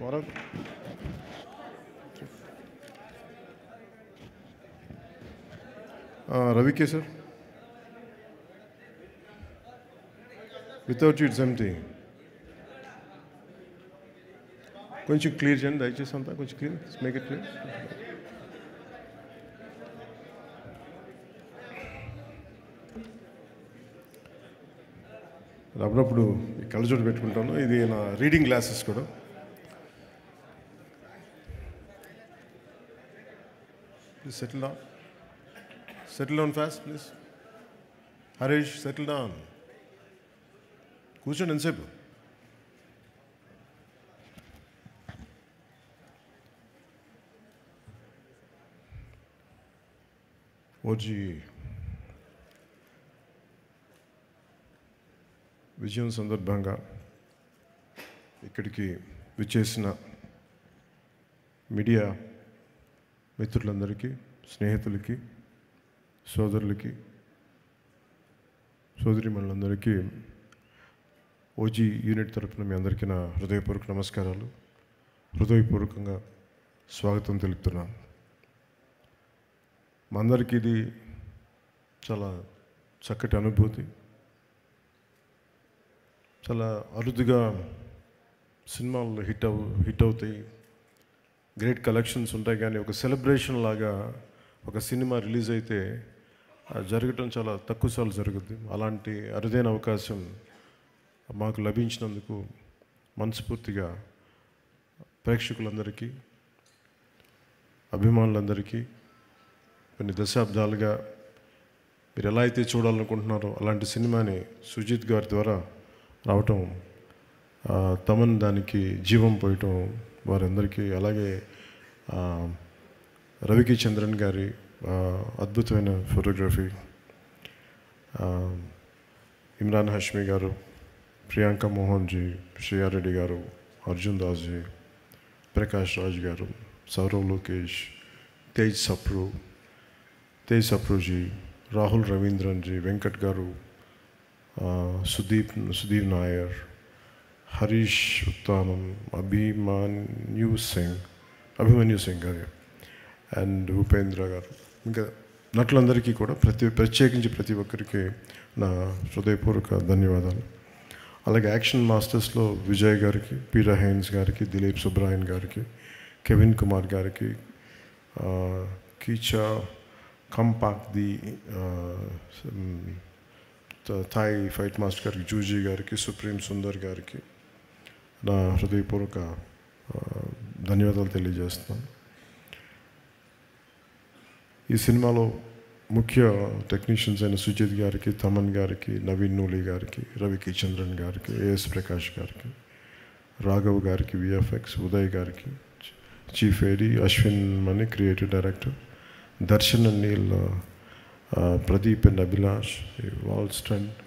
Ravike sir, without you it's empty. కొంచెం clear చేయండి దయచేసి అంతా కొంచెం క్లియర్, మేక్ ఇట్ క్లియర్. అప్పుడప్పుడు ఈ కళ్ళజోడు పెట్టుకుంటాను. ఇది నా రీడింగ్ గ్లాసెస్ కూడా. Please settle down fast please. Harish settle down. కూర్చోండి ఎంతసేపు. ఓజీ విజయం సందర్భంగా ఇక్కడికి విచ్చేసిన మీడియా మిత్రులందరికీ, స్నేహితులకి, సోదరులకి, సోదరీమణులందరికీ ఓజీ యూనిట్ తరపున మీ అందరికీ నా హృదయపూర్వక నమస్కారాలు. హృదయపూర్వకంగా స్వాగతం తెలుపుతున్నాను. మా అందరికీ ఇది చాలా చక్కటి అనుభూతి. చాలా అరుదుగా సినిమాలు హిట్ అవుతాయి, గ్రేట్ కలెక్షన్స్ ఉంటాయి, కానీ ఒక సెలబ్రేషన్ లాగా ఒక సినిమా రిలీజ్ అయితే జరగటం చాలా తక్కువ సార్లు జరుగుద్ది. అలాంటి అరుదైన అవకాశం మాకు లభించినందుకు మనస్ఫూర్తిగా ప్రేక్షకులందరికీ, అభిమానులందరికీ, కొన్ని దశాబ్దాలుగా మీరు ఎలా అయితే చూడాలనుకుంటున్నారో అలాంటి సినిమాని సుజిత్ గారి ద్వారా రావటం, తమన్ దానికి జీవం పోయటం వారందరికీ, అలాగే రవికి చంద్రన్ గారి అద్భుతమైన ఫోటోగ్రఫీ, ఇమ్రాన్ హష్మి గారు, ప్రియాంక మోహన్ జీ, శ్రేయారెడ్డి గారు, అర్జున్ దాస్ జీ, ప్రకాష్ రాజ్ గారు, సౌరవ్ లోకేష్, తేజ్ సప్రూజీ, రాహుల్ రవీంద్రన్ జీ, వెంకట్ గారు, సుదీప్ నాయర్, హరీష్ ఉత్తానం, అభిమన్యు సింగ్ గారు అండ్ ఉపేంద్ర గారు, ఇంకా నటులందరికీ కూడా ప్రత్యేకించి ప్రతి ఒక్కరికి నా హృదయపూర్వక ధన్యవాదాలు. అలాగే యాక్షన్ మాస్టర్స్లో విజయ్ గారికి, పీరా హైన్స్ గారికి, దిలీప్ సుబ్రాయన్ గారికి, కెవిన్ కుమార్ గారికి, కీచా కంపాక్ ది థాయ్ ఫైట్ మాస్టర్ గారికి, జూజీ గారికి, సుప్రీం సుందర్ గారికి నా హృదయపూర్వక ధన్యవాదాలు తెలియజేస్తున్నాను. ఈ సినిమాలో ముఖ్య టెక్నీషియన్స్ అయిన సుజిత్ గారికి, తమన్ గారికి, నవీన్ నూలి గారికి, రవికి చంద్రన్ గారికి, ఏఎస్ ప్రకాష్ గారికి, రాఘవ్ గారికి, విఎఫ్ఎక్స్, ఉదయ్ గారికి, chief AD, Ashwin Mani creative director, Darshan and Neel, Pradeep and Abhilash, wall stunt,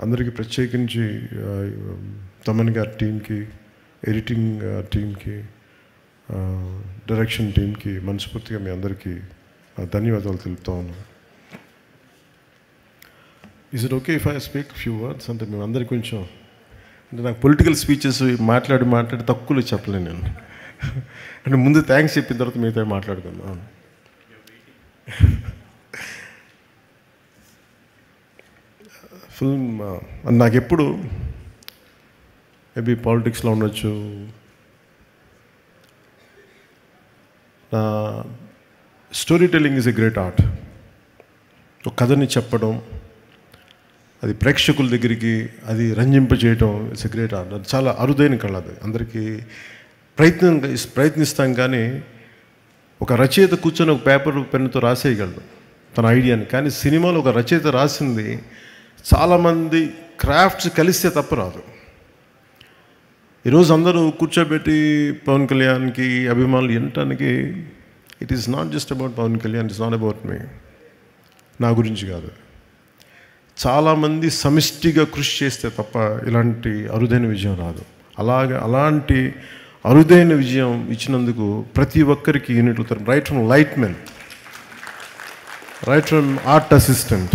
అందరికీ ప్రత్యేకించి తమన్ గారి టీంకి, ఎడిటింగ్ టీంకి, డైరెక్షన్ టీంకి మనస్ఫూర్తిగా మీ అందరికీ ధన్యవాదాలు తెలుపుతా ఉన్నాను. Is it okay if I speak few words? అంటే మేము అందరికీ కొంచెం, అంటే నాకు పొలిటికల్ స్పీచెస్ మాట్లాడి తక్కువలో చెప్పలేను నేను. అంటే ముందు థ్యాంక్స్ చెప్పిన తర్వాత మిగతా మాట్లాడుకుందాం. ఫిల్మ్ నాకెప్పుడు మేబీ పాలిటిక్స్లో ఉండొచ్చు, నా story telling is a great art. ఒక కథని చెప్పడం, అది ప్రేక్షకుల దగ్గరికి అది రంజింపజేయటం, ఇట్స్ ఎ గ్రేట్ ఆర్ట్. అది చాలా అరుదైన కళ. అది అందరికీ ప్రయత్నిస్తాం, కానీ ఒక రచయిత కూర్చొని ఒక పేపర్ పెన్నుతో రాసేయగలడు తన ఐడియాని. కానీ సినిమాలో ఒక రచయిత రాసింది చాలామంది క్రాఫ్ట్స్ కలిస్తే తప్ప రాదు. ఈరోజు అందరూ కూర్చోబెట్టి పవన్ కళ్యాణ్కి అభిమానులు వినటానికి, it is not just about Pawan Kalyan, it's not about me, నా గురించి కాదు. చాలామంది సమిష్టిగా కృషి చేస్తే తప్ప ఇలాంటి అరుదైన విజయం రాదు. అలాంటి అరుదైన విజయం ఇచ్చినందుకు ప్రతి ఒక్కరికి యూనిట్లు తరపు, right from light men, right from art assistant,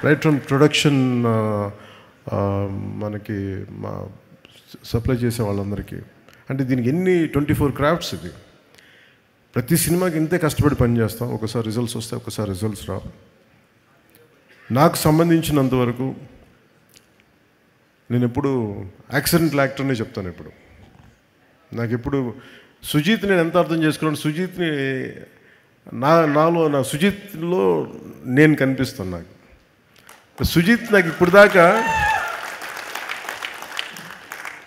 right from production, మనకి మా సప్లై చేసే వాళ్ళందరికీ, అంటే దీనికి ఎన్ని 24 క్రాఫ్ట్స్ ఇది. ప్రతి సినిమాకి ఇంతే కష్టపడి పనిచేస్తాం. ఒకసారి రిజల్ట్స్ వస్తాయి, ఒకసారి రిజల్ట్స్ రావు. నాకు సంబంధించినంతవరకు నేను ఎప్పుడు యాక్సిడెంటల్ యాక్టర్నే చెప్తాను. ఇప్పుడు నాకు ఎప్పుడు సుజీత్ నేను ఎంత అర్థం చేసుకున్నాను, సుజీత్ని నా సుజీత్లో నేను కనిపిస్తాను. నాకు సుజీత్ నాకు ఇప్పుడు దాకా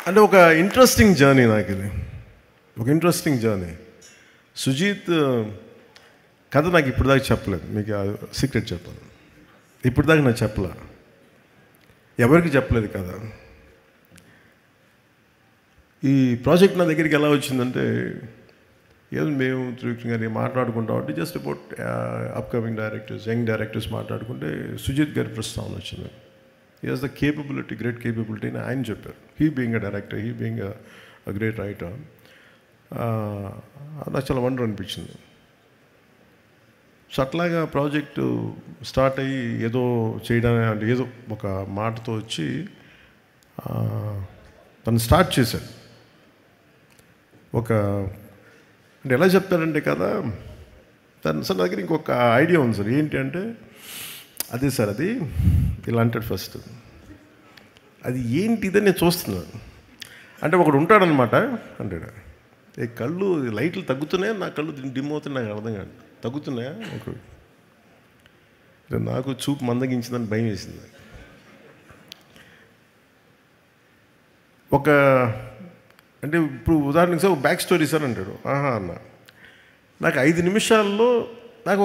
అంటే ఒక ఇంట్రెస్టింగ్ జర్నీ. నాకు ఇది ఒక ఇంట్రెస్టింగ్ జర్నీ. సుజీత్ కథ నాకు ఇప్పుడు దాకా చెప్పలేదు. మీకు సీక్రెట్ చెప్పాను, ఇప్పుడు దాకా నాకు చెప్పలే, ఎవరికి చెప్పలేదు కదా. ఈ ప్రాజెక్ట్ నా దగ్గరికి ఎలా వచ్చిందంటే, ఏదో మేము త్రివిక్రమ్ గారిని మాట్లాడుకుంటాం అంటే just about upcoming directors, young directors మాట్లాడుకుంటే సుజిత్ గారి ప్రస్తావన వచ్చింది. He has the capability, great capability అని ఆయన చెప్పారు. He being a director, he being a great writer. నాకు చాలా వండర్ అనిపించింది. సో అట్లాగా ప్రాజెక్టు స్టార్ట్ అయ్యి ఏదో చేయడానికి అంటే ఏదో ఒక మాటతో వచ్చి తను స్టార్ట్ చేశాడు. అంటే ఎలా చెప్తారంటే కదా, తను సార్ నా దగ్గర ఇంకొక ఐడియా ఉంది సార్. ఏంటి అంటే, అదే సార్ అది ఇలా అంటాడు ఫస్ట్. అది ఏంటి ఇదని నేను చూస్తున్నాను అంటే ఒకడు ఉంటాడనమాట అంటాడు, ఏ కళ్ళు లైట్లు తగ్గుతున్నాయా, నా కళ్ళు డిమ్ అవుతున్నాయి, నాకు అర్థం కాదు, తగ్గుతున్నాయా నాకు నాకు చూపు మందగించిందని భయం వేసింది. అంటే ఇప్పుడు ఉదాహరణకి సార్ బ్యాక్ స్టోరీ సార్ అంటాడు. అన్న నాకు 5 నిమిషాల్లో నాకు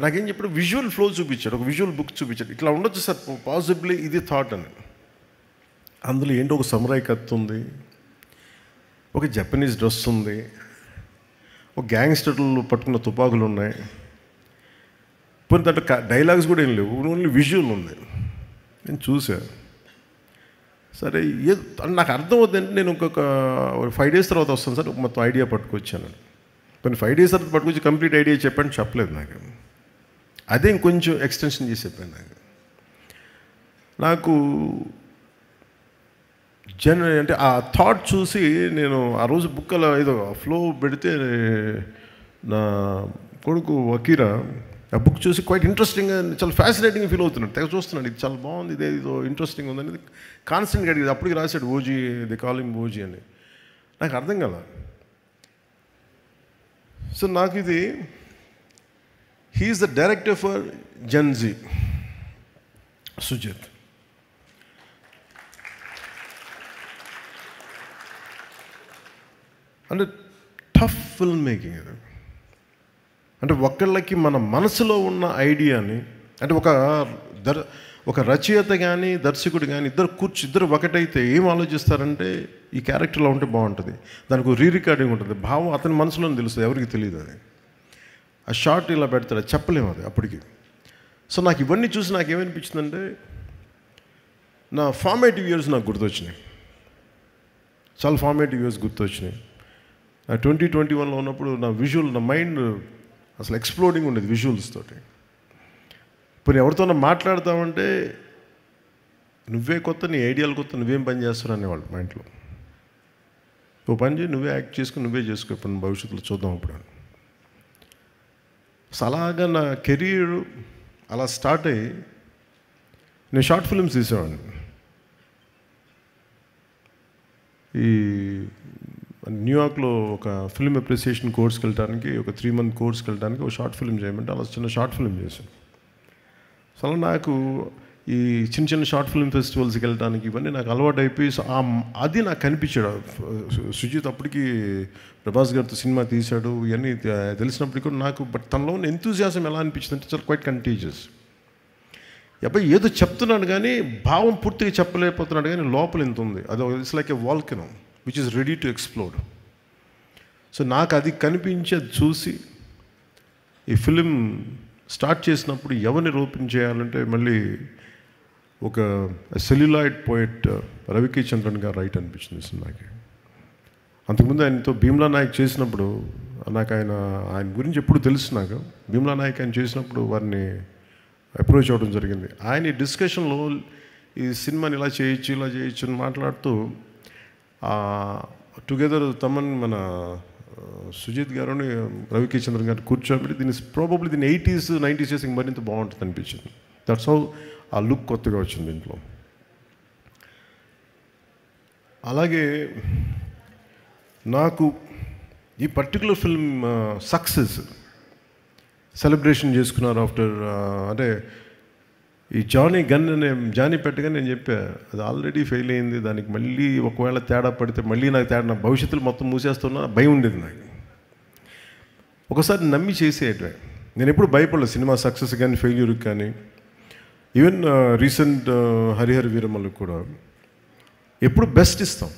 నాకేం చెప్పాడు, విజువల్ ఫ్లో చూపించాడు, ఒక విజువల్ బుక్ చూపించాడు. ఇట్లా ఉండొచ్చు సార్ పాసిబ్లీ, ఇది థాట్ అని. అందులో ఏంటో ఒక సమురాయ్ కత్తి ఉంది, ఒక జపనీస్ డ్రెస్ ఉంది, ఒక గ్యాంగ్స్టర్లు పట్టుకున్న తుపాకులు ఉన్నాయి, పోనీ దాంట్లో డైలాగ్స్ కూడా ఏం లేవు, ఓన్లీ విజువల్ ఉంది. నేను చూశాను. సరే నాకు అర్థమవుతుందంటే నేను ఇంకొక 5 days తర్వాత వస్తాను సార్ మొత్తం ఐడియా పట్టుకొచ్చాను. కొన్ని 5 days తర్వాత పట్టుకొచ్చి కంప్లీట్ ఐడియా చెప్పాను, చెప్పలేదు నాకు. అదే ఇంకొంచెం ఎక్స్టెన్షన్ చేసి చెప్పాను. నాకు అంటే ఆ థాట్ చూసి నేను ఆ రోజు బుక్ అలా ఏదో ఫ్లో పెడితే నా కొడుకు వకీరా ఆ బుక్ చూసి క్వైట్ ఇంట్రెస్టింగ్గా, చాలా ఫ్యాసినేటింగ్ ఫీల్ అవుతున్నాడు. తెగ చూస్తున్నాడు, ఇది చాలా బాగుంది, ఇదే ఇదో ఇంట్రెస్టింగ్ ఉందనేది కాన్స్టెంట్గా అడిగింది. అప్పటికి రాశాడు ఓజీ, ది కాలింగ్ ఓజీ అని. నాకు అర్థం కదా. సో నాకు ఇది he is the director for Gen Z, Sujeeth. అంటే టఫ్ ఫిల్మ్ మేకింగ్ ఇది. అంటే ఒకళ్ళకి మన మనసులో ఉన్న ఐడియాని, అంటే ఒక రచయిత కానీ దర్శకుడు కానీ ఇద్దరు ఒకటైతే ఏం ఆలోచిస్తారంటే, ఈ క్యారెక్టర్లో ఉంటే బాగుంటుంది, దానికి రీరికార్డింగ్ ఉంటుంది, భావం అతని మనసులోనే తెలుస్తుంది, ఎవరికి తెలియదు. అది ఆ షార్ట్ ఇలా పెడతాడు, చెప్పలేము అది అప్పటికి. సో నాకు ఇవన్నీ చూసి నాకు ఏమనిపించిందంటే, నా ఫార్మేటివ్ ఇయర్స్ నాకు గుర్తొచ్చినాయి, చాలా ఫార్మేటివ్ ఇయర్స్ గుర్తొచ్చినాయి. 2021లో ఉన్నప్పుడు నా మైండ్ అసలు ఎక్స్ప్లోడింగ్ ఉండేది విజువల్స్ తోటి. ఇప్పుడు ఎవరితోనో మాట్లాడతామంటే నువ్వే కొత్త, నీ ఐడియాలు కొత్త, నువ్వేం పని చేస్తావు అనేవాళ్ళు మా ఇంట్లో. ఓ పని చేయి, నువ్వే యాక్ట్ చేసుకుని నువ్వే చేసుకో, ఇప్పుడు భవిష్యత్తులో చూద్దాం అప్పుడు. సో అలాగా నా కెరీర్ అలా స్టార్ట్ అయ్యి నేను షార్ట్ ఫిల్మ్స్ తీసేవాడిని. ఈ న్యూయార్క్లో ఒక ఫిల్మ్ అప్రిసియేషన్ కోర్స్కి వెళ్ళడానికి, ఒక 3 month కోర్స్కి వెళ్ళడానికి ఒక షార్ట్ ఫిల్మ్ చేయమంటే అలా చిన్న షార్ట్ ఫిల్మ్ చేశాను. సో అలా నాకు ఈ చిన్న షార్ట్ ఫిల్మ్ ఫెస్టివల్స్కి వెళ్ళడానికి ఇవన్నీ నాకు అలవాటు అయిపోయి, సో అది నాకు కనిపించాడు. సుజిత్ అప్పటికి ప్రభాస్ గారితో సినిమా తీశాడు, ఇవన్నీ తెలిసినప్పటికీ కూడా నాకు తనలో ఉన్న ఎంతూజియాజం ఎలా అనిపించింది అంటే చాలా క్వైట్ కంటీజియస్. అబ్బాయి ఏదో చెప్తున్నాడు కానీ భావం పూర్తిగా చెప్పలేకపోతున్నాడు, కానీ లోపల ఎంత ఉంది, అది it's like a volcano which is ready to explode. So నాకు అది కనిపించి అది చూసి ఈ ఫిలిం స్టార్ట్ చేసినప్పుడు ఎవరిని రూపించేయాలంటే మళ్ళీ ఒక సెల్యులాయిడ్ పోయిట్ రవికి చంద్రన్ గారు రైట్ అనిపించింది సినిమాకి. అంతకుముందు ఆయనతో భీమ్లా నాయక్ చేసినప్పుడు నాకు ఆయన గురించి ఎప్పుడు తెలుసు. నాకు భీమ్లా నాయక్ ఆయన చేసినప్పుడు వారిని అప్రోచ్ అవ్వడం జరిగింది. ఆయన ఈ డిస్కషన్లో ఈ సినిమాని ఇలా చేయొచ్చు అని మాట్లాడుతూ టుగెదర్ తమన్ మన సుజిత్ గారుని రవికిచంద్రన్ గారు కూర్చోబెట్టి దీన్ని 80s 90s చేసి మరింత బాగుంటుంది అనిపించింది. దట్స్ హౌ ఆ లుక్ కొత్తగా వచ్చింది దీంట్లో. అలాగే నాకు ఈ పర్టికులర్ ఫిల్మ్ సక్సెస్ సెలబ్రేషన్ చేసుకున్నారు ఆఫ్టర్ అంటే ఈ జానీ పెట్టగా నేను చెప్పా అది ఆల్రెడీ ఫెయిల్ అయింది, దానికి మళ్ళీ ఒకవేళ తేడా పడితే మళ్ళీ నాకు నా భవిష్యత్తులో మొత్తం మూసేస్తున్నా భయం ఉండేది నాకు. ఒకసారి నమ్మి చేసేయటమే. నేను ఎప్పుడు భయపడలేదు సినిమా సక్సెస్ కానీ ఫెయిల్యూర్కి కానీ. ఈవెన్ రీసెంట్ హరిహర వీరమల్లుకి కూడా ఎప్పుడు బెస్ట్ ఇస్తాం.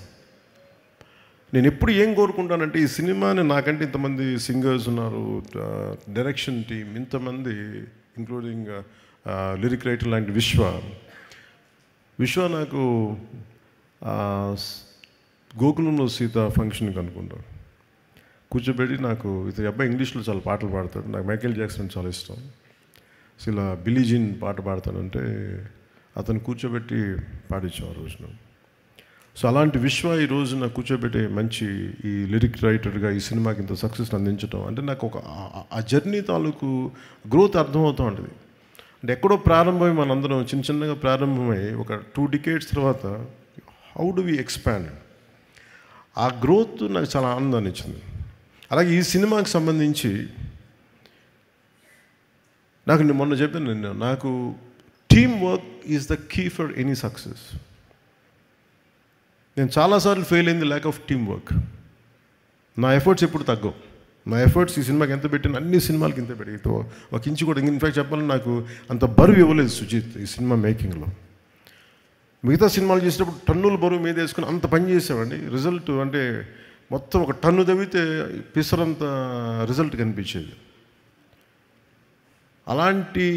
నేను ఎప్పుడు ఏం కోరుకుంటానంటే ఈ సినిమాని నాకంటే ఇంతమంది సింగర్స్ ఉన్నారు, డైరెక్షన్ టీం ఇంతమంది, ఇంక్లూడింగ్ లిరిక్ రైటర్ లాంటి విశ్వ నాకు గోకులంలో సీత ఫంక్షన్కి అనుకుంటాను కూర్చోబెట్టి నాకు ఇతని అబ్బాయి ఇంగ్లీష్లో చాలా పాటలు పాడతాడు, నాకు మైకేల్ జాక్సన్ చాలా ఇష్టం, సో ఇలా బిల్లీ జీన్ పాట పాడతానంటే అతను కూర్చోబెట్టి పాడించాం ఆ రోజున. సో అలాంటి ఈ రోజున కూర్చోబెట్టే మంచి ఈ లిరిక్ రైటర్గా ఈ సినిమాకి ఇంత సక్సెస్ అందించడం అంటే నాకు ఒక ఆ జర్నీ తాలూకు గ్రోత్ అర్థమవుతూ ఉంటుంది. అంటే ఎక్కడో ప్రారంభమై మనందరం చిన్నగా ప్రారంభమై ఒక 2 decades తర్వాత హౌ డు వి ఎక్స్పాండ్, ఆ గ్రోత్ నాకు చాలా ఆనందాన్ని ఇచ్చింది. అలాగే ఈ సినిమాకి సంబంధించి నేను మొన్న చెప్పాను, నాకు team work is the key for any success. నేను చాలాసార్లు ఫెయిల్ అయింది ల్యాక్ ఆఫ్ టీమ్ వర్క్. నా ఎఫర్ట్స్ ఎప్పుడు తగ్గవు. నా ఎఫర్ట్స్ ఈ సినిమాకి ఎంత పెట్టిన అన్ని సినిమాలకి ఇంత పెట్టి ఒక ఇంచు కూడా ఇన్ఫ్యాక్ట్ చెప్పాలని నాకు అంత బరువు ఇవ్వలేదు సుజిత్ ఈ సినిమా మేకింగ్లో. మిగతా సినిమాలు చేసేటప్పుడు టన్నుల బరువు మీద వేసుకుని అంత పని చేసామండి. రిజల్ట్ అంటే మొత్తం ఒక టన్ను తవ్వితే పిసరంత రిజల్ట్ కనిపించేది. అలాంటి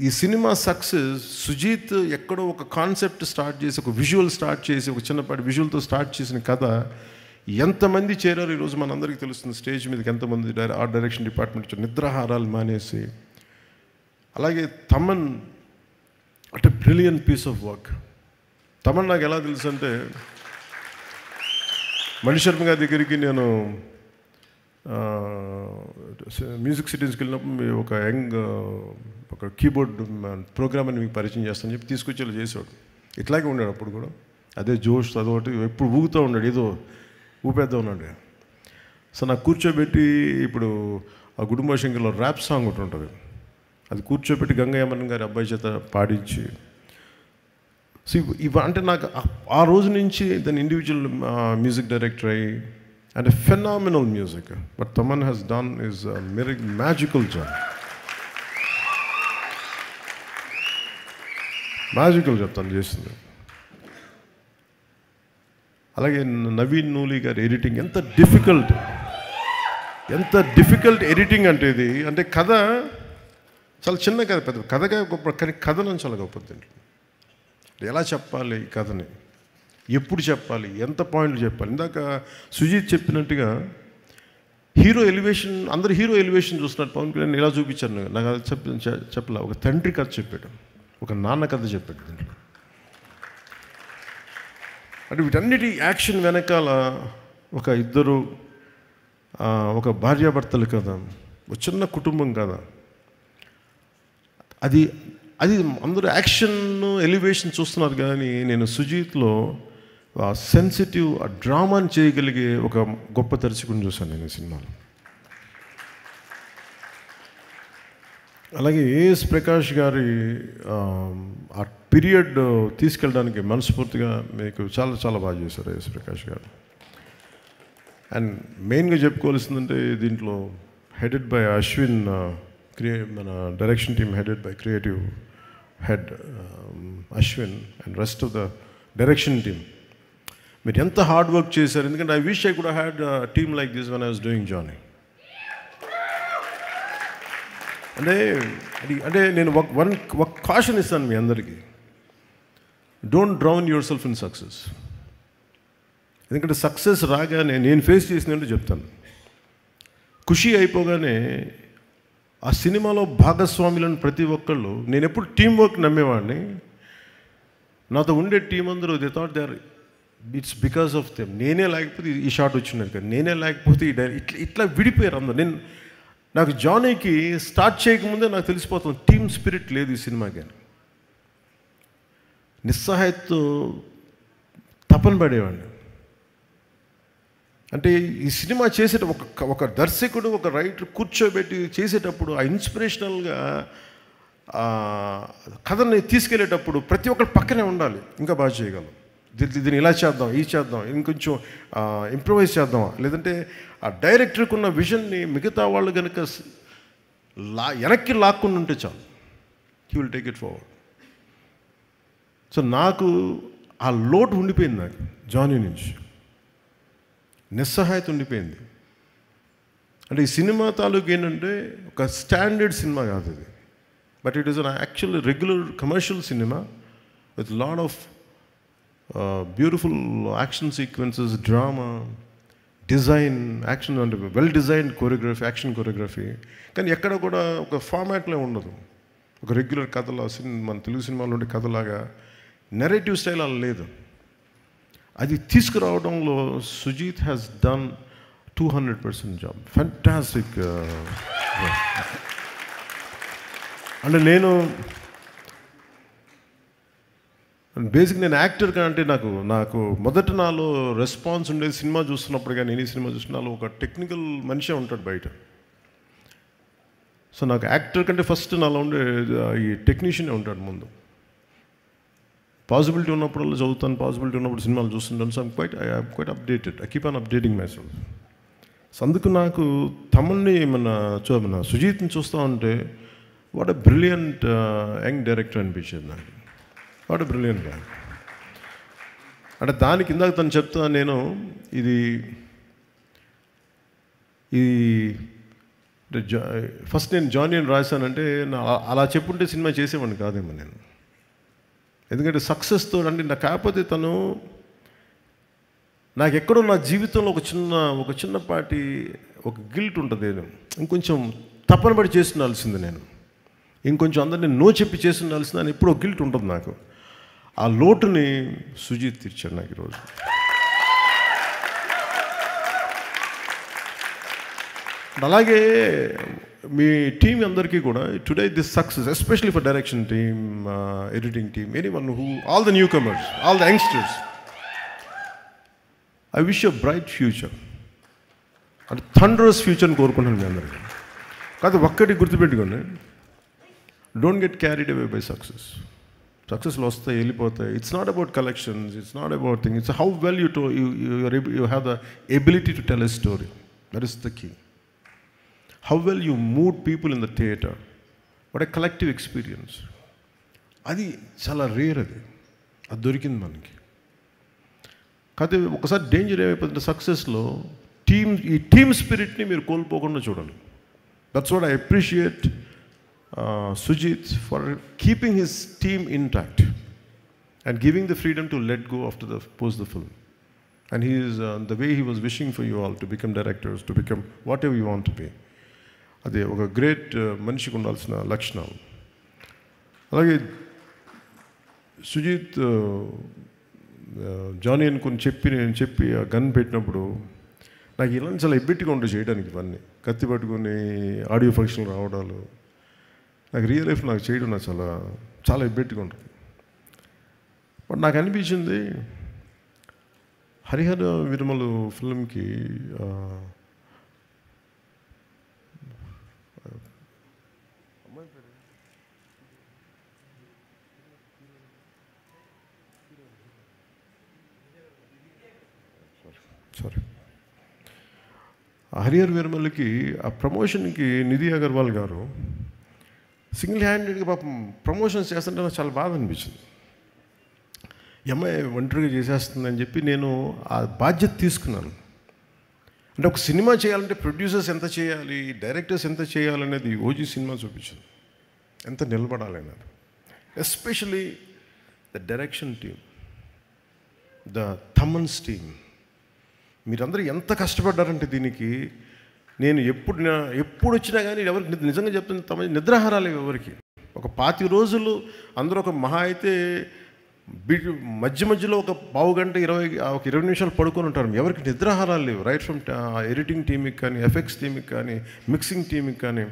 ఈ సినిమా సక్సెస్ సుజిత్ ఎక్కడో ఒక కాన్సెప్ట్ స్టార్ట్ చేసి, ఒక విజువల్ స్టార్ట్ చేసి, ఒక చిన్నపాటి విజువల్తో స్టార్ట్ చేసిన కథ ఎంతమంది చేరారు ఈరోజు మనందరికీ తెలుస్తుంది. స్టేజ్ మీదకి ఎంతమంది ఆర్ట్ డైరెక్షన్ డిపార్ట్మెంట్ నిద్రాహారాలు మానేసి. అలాగే తమన్ అంటే brilliant piece of work. Thaman నాకు ఎలా తెలుసు అంటే మణిశర్మ గారి దగ్గరికి నేను మ్యూజిక్ సిటీస్కి వెళ్ళినప్పుడు ఒక కీబోర్డ్ ప్రోగ్రామ్ అని మీకు పరిచయం చేస్తాను చెప్పి తీసుకొచ్చి ఇలా చేసేవాడు. ఇట్లాగే ఉన్నాడు అప్పుడు కూడా, అదే జోష్ అదొకటి ఎప్పుడు ఊగుతూ ఉన్నాడు, ఏదో ఊపేద్దా ఉన్నాడు. సో నాకు కూర్చోబెట్టి ఇప్పుడు ఆ కుటుంబ శంకర్లో ర్యాప్ సాంగ్ ఒకటి ఉంటుంది, అది కూర్చోబెట్టి గంగయ్యమన్ గారి అబ్బాయి చేత పాడించి. సో అంటే నాకు ఆ రోజు నుంచి దాని ఇండివిజువల్ మ్యూజిక్ డైరెక్టర్ అయ్యి and a phenomenal music. What Taman has done is a magical job. Magical job తను చేసింది. అలాగే నవీన్ నూలి గారి ఎడిటింగ్ ఎంత డిఫికల్ట్ ఎడిటింగ్ అంటే ఇది. అంటే కథ చాలా చిన్న కథ, పెద్ద కథగా గొప్ప, కానీ కథనం చాలా గొప్పది. ఎలా చెప్పాలి ఈ కథని, ఎప్పుడు చెప్పాలి, ఎంత పాయింట్లు చెప్పాలి. ఇందాక సుజిత్ చెప్పినట్టుగా హీరో ఎలివేషన్, అందరు హీరో ఎలివేషన్ చూస్తున్నారు. పవన్ కళ్యాణ్ ఎలా చూపించారు నాకు అది చెప్పలే. ఒక తండ్రి కథ చెప్పాడు, ఒక నాన్న కథ చెప్పాడు దీంట్లో. అంటే వీటన్నిటి యాక్షన్ వెనకాల ఒక ఇద్దరు, ఒక భార్యాభర్తల కథ, ఒక చిన్న కుటుంబం కథ. అది అందరూ యాక్షన్ ఎలివేషన్ చూస్తున్నారు, కానీ నేను సుజిత్లో సెన్సిటివ్ డ్రామాని చేయగలిగే ఒక గొప్ప దర్శకుని చూశాను నేను ఈ సినిమాలో. అలాగే ఏఎస్ ప్రకాష్ గారి ఆ పీరియడ్ తీసుకెళ్ళడానికి మనస్ఫూర్తిగా మీకు చాలా చాలా బాగా చేశారు ఏఎస్ ప్రకాష్ గారు. అండ్ మెయిన్గా చెప్పుకోవాల్సిందంటే దీంట్లో హెడెడ్ బై అశ్విన్, మన direction team headed by creative head Ashwin and rest of the direction team. మీరు ఎంత హార్డ్ వర్క్ చేశారు. ఎందుకంటే I wish I could had team like this when I was doing Johnny. అంటే నేను ఒక కాషన్ ఇస్తాను మీ అందరికీ, don't drown yourself in success. ఎందుకంటే సక్సెస్ రాగానే నేను ఫేస్ చేసినట్టు చెప్తాను. ఖుషి అయిపోగానే ఆ సినిమాలో భాగస్వాములను ప్రతి ఒక్కళ్ళు, నేను ఎప్పుడు టీం వర్క్ నమ్మేవాడిని. నాతో ఉండే టీం అందరూ they thought they are it's because of them. నేనే లేకపోతే ఈ షాట్ వచ్చినది కదా, నేనే లేకపోతే ఈ ఇట్లా విడిపోయారు అందరు. నాకు జానీకి స్టార్ట్ చేయకముందే నాకు తెలిసిపోతుంది టీమ్ స్పిరిట్ లేదు ఈ సినిమాకి అని. నిస్సహాయతతో తపన పడేవాడిని. అంటే ఈ సినిమా ఒక దర్శకుడు ఒక రైటర్ కూర్చోబెట్టి చేసేటప్పుడు ఆ ఇన్స్పిరేషనల్గా కథని తీసుకెళ్ళేటప్పుడు ప్రతి ఒక్కరు పక్కనే ఉండాలి. ఇంకా బాగా చేయగలం, దీన్ని ఇలా చేద్దాం, ఈ చేద్దాం, ఇంకొంచెం ఇంప్రూవైజ్ చేద్దామా, లేదంటే ఆ డైరెక్టర్కి ఉన్న విజన్ని మిగతా వాళ్ళు కనుక వెనక్కి లాక్కుండా ఉంటే చాలు, he will take it forward. So నాకు ఆ లోటు ఉండిపోయింది, నాకు జానీ నుంచి నిస్సహాయత ఉండిపోయింది. అంటే ఈ సినిమా తాలూకు ఏంటంటే ఒక స్టాండర్డ్ సినిమా కాదు ఇది, but it is an actual regular commercial cinema with lot of beautiful action sequences, drama, design, action అంటే well designed choreography, action choreography. కానీ ఎక్కడ కూడా ఒక ఫార్మాట్లో ఉండదు, ఒక రెగ్యులర్ కథలా మన తెలుగు సినిమాలో ఉండే కథలాగా నెరేటివ్ స్టైల్ అలా లేదు. అది తీసుకురావడంలో Sujeeth has done 200% job, fantastic. అంటే నేను యాక్టర్ కంటే నాకు మొదట నాలో రెస్పాన్స్ ఉండేది సినిమా చూస్తున్నప్పుడు. కానీ నేను ఈ సినిమా చూసినాలో ఒక టెక్నికల్ మనిషే ఉంటాడు బయట. సో నాకు యాక్టర్ కంటే ఫస్ట్ నాలో ఉండే ఈ టెక్నీషియనే ఉంటాడు ముందు. పాసిబిలిటీ ఉన్నప్పుడు చదువుతాను, పాసిబిలిటీ ఉన్నప్పుడు సినిమాలు చూస్తుంటాను. So I'm quite updated, I keep on updating my self. So అందుకు నాకు తమన్ని మన సుజీత్ని చూస్తూ ఉంటే what a brilliant young director అనిపించేది నాకు. వాట్ ఎ బ్రిలియంట్ గా. అంటే దానికి ఇందాక తను చెప్తాను నేను, ఇది ఫస్ట్ నేను జానీ అని రాశానంటే అలా చెప్పుంటే సినిమా చేసేవాడిని కాదేమో నేను. ఎందుకంటే సక్సెస్తో అంటే కాకపోతే తను నాకు ఎక్కడో నా జీవితంలో ఒక చిన్నపాటి ఒక గిల్ట్ ఉంటుంది. నేను ఇంకొంచెం తపన పడి చేసి ఉండాల్సింది, నేను ఇంకొంచెం అందరినీ నో చెప్పి చేసి ఉండాల్సింది అని ఎప్పుడో గిల్ట్ ఉంటుంది నాకు. ఆ లోటుని సుజీత్ తీర్చాడు నాకు ఈరోజు. అలాగే మీ టీం అందరికీ కూడా today this success, especially for direction team, editing team, anyone who, all the newcomers, all the youngsters, I wish you bright future. అంటే థండరస్ ఫ్యూచర్ని కోరుకుంటున్నాను మీ అందరికీ. కాదు ఒక్కటి గుర్తుపెట్టుకోండి, don't get carried away by success. సక్సెస్లు వస్తాయి, వెళ్ళిపోతాయి. It's not about collections, it's not about thing, it's how well you have the ability to tell a story. That is the key. How well you mood people in the theatre. What a collective experience. అది చాలా rare, అది దొరికింది మనకి. కాకపోతే ఒకసారి danger ఏమైపోతుంది సక్సెస్లో, ఈ team స్పిరిట్ని మీరు కోల్పోకుండా చూడాలి. That's what I appreciate Sujeeth for keeping his team intact and giving the freedom to let go after the post the film. And he is the way he was wishing for you all to become directors, to become whatever you want to be. అదే ఒక great మనిషికి ఉండాల్సిన లక్షణాలు. అలాగే Sujeeth Johnny అని చెప్పి ఆ gun పెట్టినప్పుడు నాకు ఇలాంటి చాలా ఎబ్బెట్టిగా ఉంటుంది చేయడానికి. ఇవన్నీ కత్తి పట్టుకొని ఆడియో ఫంక్షన్ రావడాలు నాకు రియల్ లైఫ్ నాకు చేయడం నాకు చాలా చాలా ఎబ్బెట్టిగా ఉంటుంది. బట్ నాకు అనిపించింది హరిహర వీరమలు ఫిల్మ్కి హరిహర వీరమల్కి ఆ ప్రమోషన్కి నిధి అగర్వాల్ గారు సింగిల్ హ్యాండెడ్గా పాపం ప్రమోషన్స్ చేస్తుంటే నాకు చాలా బాధ అనిపించింది. అమ్మాయి ఒంటరిగా చేసేస్తుందని చెప్పి నేను ఆ బాధ్యత తీసుకున్నాను. అంటే ఒక సినిమా చేయాలంటే ప్రొడ్యూసర్స్ ఎంత చేయాలి, డైరెక్టర్స్ ఎంత చేయాలనేది ఓజీ సినిమా చూపించింది, ఎంత నిలబడాలనేది. Especially the direction team, the Thaman's team, మీరందరూ ఎంత కష్టపడ్డారంటే దీనికి. నేను ఎప్పుడు వచ్చినా కానీ ఎవరికి నిజంగా చెప్తున్న నిద్రాహారాలు ఎవరికి. ఒక 25 రోజులు అందరూ ఒక మహా అయితే మధ్య మధ్యలో ఒక పావు గంట 20 నిమిషాలు పడుకొని ఉంటారు. ఎవరికి నిద్రాహారాలు లేవు. రైట్ ఫ్రమ్ ఎడిటింగ్ టీమ్కి కానీ, ఎఫెక్ట్స్ టీమ్కి కానీ, మిక్సింగ్ టీమ్కి కానీ.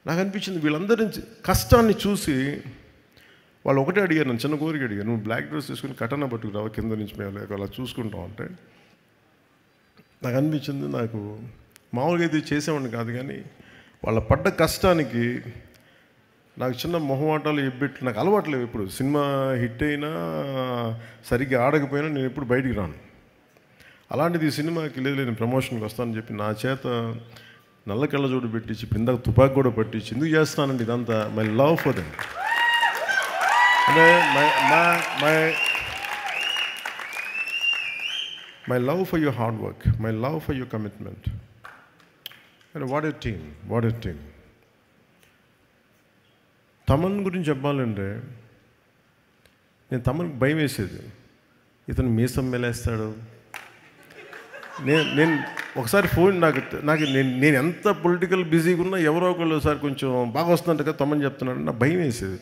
నాకు అనిపించింది వీళ్ళందరి కష్టాన్ని చూసి వాళ్ళు ఒకటే అడిగారు, నన్ను చిన్న కోరిక అడిగారు, నువ్వు బ్లాక్ డ్రెస్ తీసుకుని కటన పట్టుకురావు కింద నుంచి మేము అలా చూసుకుంటాం అంటే నాకు అనిపించింది, నాకు మామూలుగా అయితే చేసేవాడిని కాదు, కానీ వాళ్ళ పడ్డ కష్టానికి నాకు చిన్న మొహమాటాలు ఎబ్బెట్లు నాకు అలవాట్లేవు. ఇప్పుడు సినిమా హిట్ అయినా సరిగ్గా ఆడకపోయినా నేను ఎప్పుడు బయటికి రాను. అలాంటిది ఈ సినిమాకి లేదు నేను ప్రమోషన్కి వస్తానని చెప్పి నా చేత నల్ల కళ్ళజోడు పెట్టించి ఇందాక తుపాకు కూడా పట్టించి ఎందుకు చేస్తానండి ఇదంతా? మై లవ్ ఫర్ దెమ్, అంటే my love for your hard work, my love for your commitment. And what a team, what a team. Thaman గురించి చెప్పాలంటే నేను తమన్కి భయం వేసేది, ఇతను మీసం మెలేస్తాడు. నేను ఒకసారి ఫోన్ నేను ఎంత పొలిటికల్ బిజీగా ఉన్నా ఎవరో ఒకళ్ళు సార్ కొంచెం బాగా వస్తుందంట కదా తమన్ చెప్తున్నాడు, నాకు భయం వేసేది.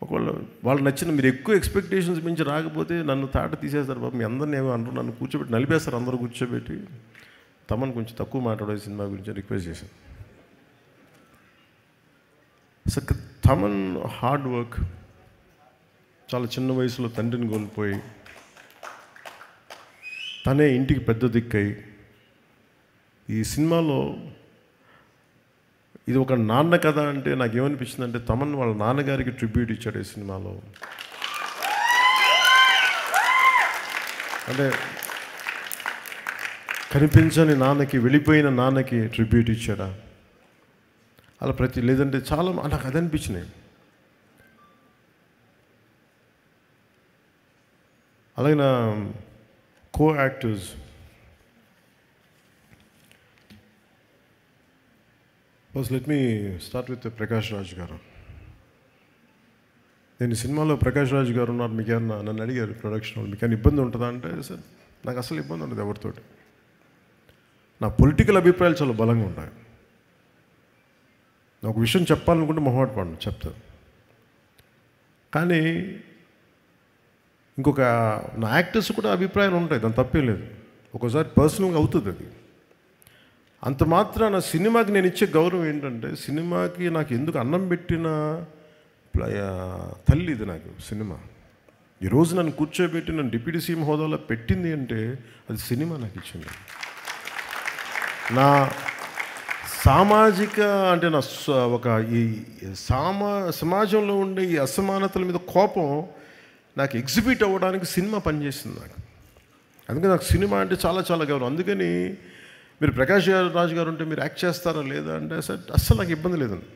ఒకవేళ వాళ్ళు నచ్చిన మీరు ఎక్కువ ఎక్స్పెక్టేషన్స్ మించి రాకపోతే నన్ను తాట తీసేస్తారు బాబు, మీ అందరిని ఏమో అంటారు, నన్ను కూర్చోబెట్టి నలిపేస్తారు అందరూ కూర్చోబెట్టి. తమన్ కొంచెం తక్కువ మాట్లాడే సినిమా గురించి రిక్వెస్ట్ చేశాను. సో తమన్ హార్డ్ వర్క్, చాలా చిన్న వయసులో తండ్రిని కోల్పోయి తనే ఇంటికి పెద్ద దిక్కై ఈ సినిమాలో ఇది ఒక నాన్న కథ అంటే నాకేమనిపించింది అంటే తమన్ వాళ్ళ నాన్నగారికి ట్రిబ్యూట్ ఇచ్చాడు ఈ సినిమాలో. అంటే కనిపించని నాన్నకి, వెళ్ళిపోయిన నాన్నకి ట్రిబ్యూట్ ఇచ్చాడా అలా లేదంటే చాలా నాకు అది అనిపించినాయి. అలాగే నా co actors first let me start with Prakash Raj గారు. నేను ఈ సినిమాలో ప్రకాష్ రాజ్ గారు ఉన్నారు, మీకేమన్నా నన్ను అడిగారు ప్రొడక్షన్ వాళ్ళు మీకేమైనా ఇబ్బంది ఉంటుందా అంటే సార్ నాకు అసలు ఇబ్బంది ఉండదు ఎవరితోటి. నా పొలిటికల్ అభిప్రాయాలు చాలా బలంగా ఉంటాయి. నాకు విషయం చెప్పాలనుకుంటే మొహమాట పడను, చెప్తాను. కానీ ఇంకొక నా యాక్టర్స్ కూడా అభిప్రాయాలు ఉంటాయి, దాని తప్పేం లేదు. ఒక్కోసారి పర్సనల్గా అవుతుంది అది. అంత మాత్రాన సినిమాకి నేను ఇచ్చే గౌరవం ఏంటంటే సినిమాకి నాకు ఎందుకు అన్నం పెట్టిన తల్లి ఇది నాకు సినిమా. ఈరోజు నన్ను కూర్చోబెట్టి నన్ను డిప్యూటీ సీఎం హోదాలో పెట్టింది అంటే అది సినిమా నాకు ఇచ్చింది. నా సామాజిక అంటే నా ఒక ఈ సమాజంలో ఉండే ఈ అసమానతల మీద కోపం నాకు ఎగ్జిబిట్ అవ్వడానికి సినిమా పనిచేసింది నాకు. అందుకని నాకు సినిమా అంటే చాలా చాలా గౌరవం. అందుకని మీరు ప్రకాష్ రాజ్ గారు ఉంటే మీరు యాక్ట్ చేస్తారా లేదా అంటే సార్ అస్సలు నాకు ఇబ్బంది లేదండి.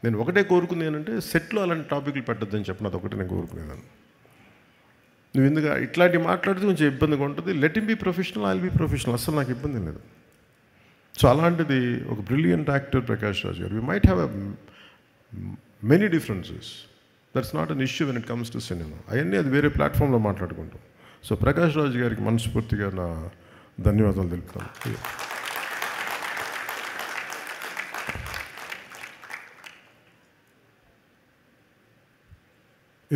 నేను ఒకటే కోరుకుంది ఏంటంటే సెట్లో అలాంటి టాపిక్లు పెట్టద్దని చెప్పిన అది ఒకటే నేను కోరుకునేదాన్ని. నువ్వు ఎందుకు ఇట్లాంటి మాట్లాడితే కొంచెం ఇబ్బందిగా ఉంటుంది, let him be professional, I will be professional, అస్సలు నాకు ఇబ్బంది లేదు. సో అలాంటిది ఒక బ్రిలియంట్ యాక్టర్ ప్రకాష్ రాజ్ గారు. We might have many differences, that's not an issue when it comes to cinema. అవన్నీ అది వేరే ప్లాట్ఫామ్లో మాట్లాడుకుంటాం. సో ప్రకాష్ రాజ్ గారికి మనస్ఫూర్తిగా నా ధన్యవాదాలు తెలుపుతాను.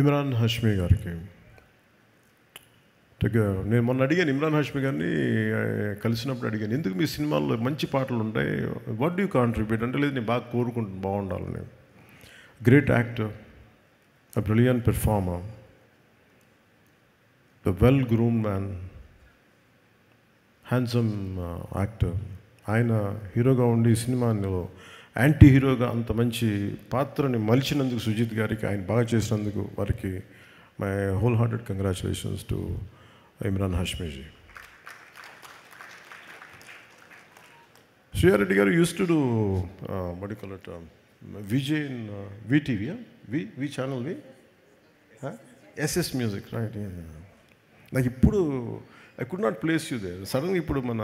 ఇమ్రాన్ హష్మీ గారికి నేను మొన్న అడిగాను, ఇమ్రాన్ హష్మీ గారిని కలిసినప్పుడు అడిగాను, ఎందుకు మీ సినిమాల్లో మంచి పాటలు ఉంటాయి, వాట్ డూ యూ కాంట్రిబ్యూట్ అంటే, లేదు నేను బాగా కోరుకుంటాను బాగుండాలని. Great actor, a brilliant performer, the well groomed man, handsome actor. ఆయన హీరోగా ఉండి ఈ సినిమాలో యాంటీ హీరోగా అంత మంచి పాత్రని మలిచినందుకు సుజిత్ గారికి, ఆయన బాగా చేసినందుకు వారికి my whole hearted congratulations to Imran హష్మీజీ. Shriya Reddy గారు use to do what do you call it, VJ in VTV, V channel, SS Music, right? నాకు ఇప్పుడు I could not place you there. సడన్గా ఇప్పుడు మన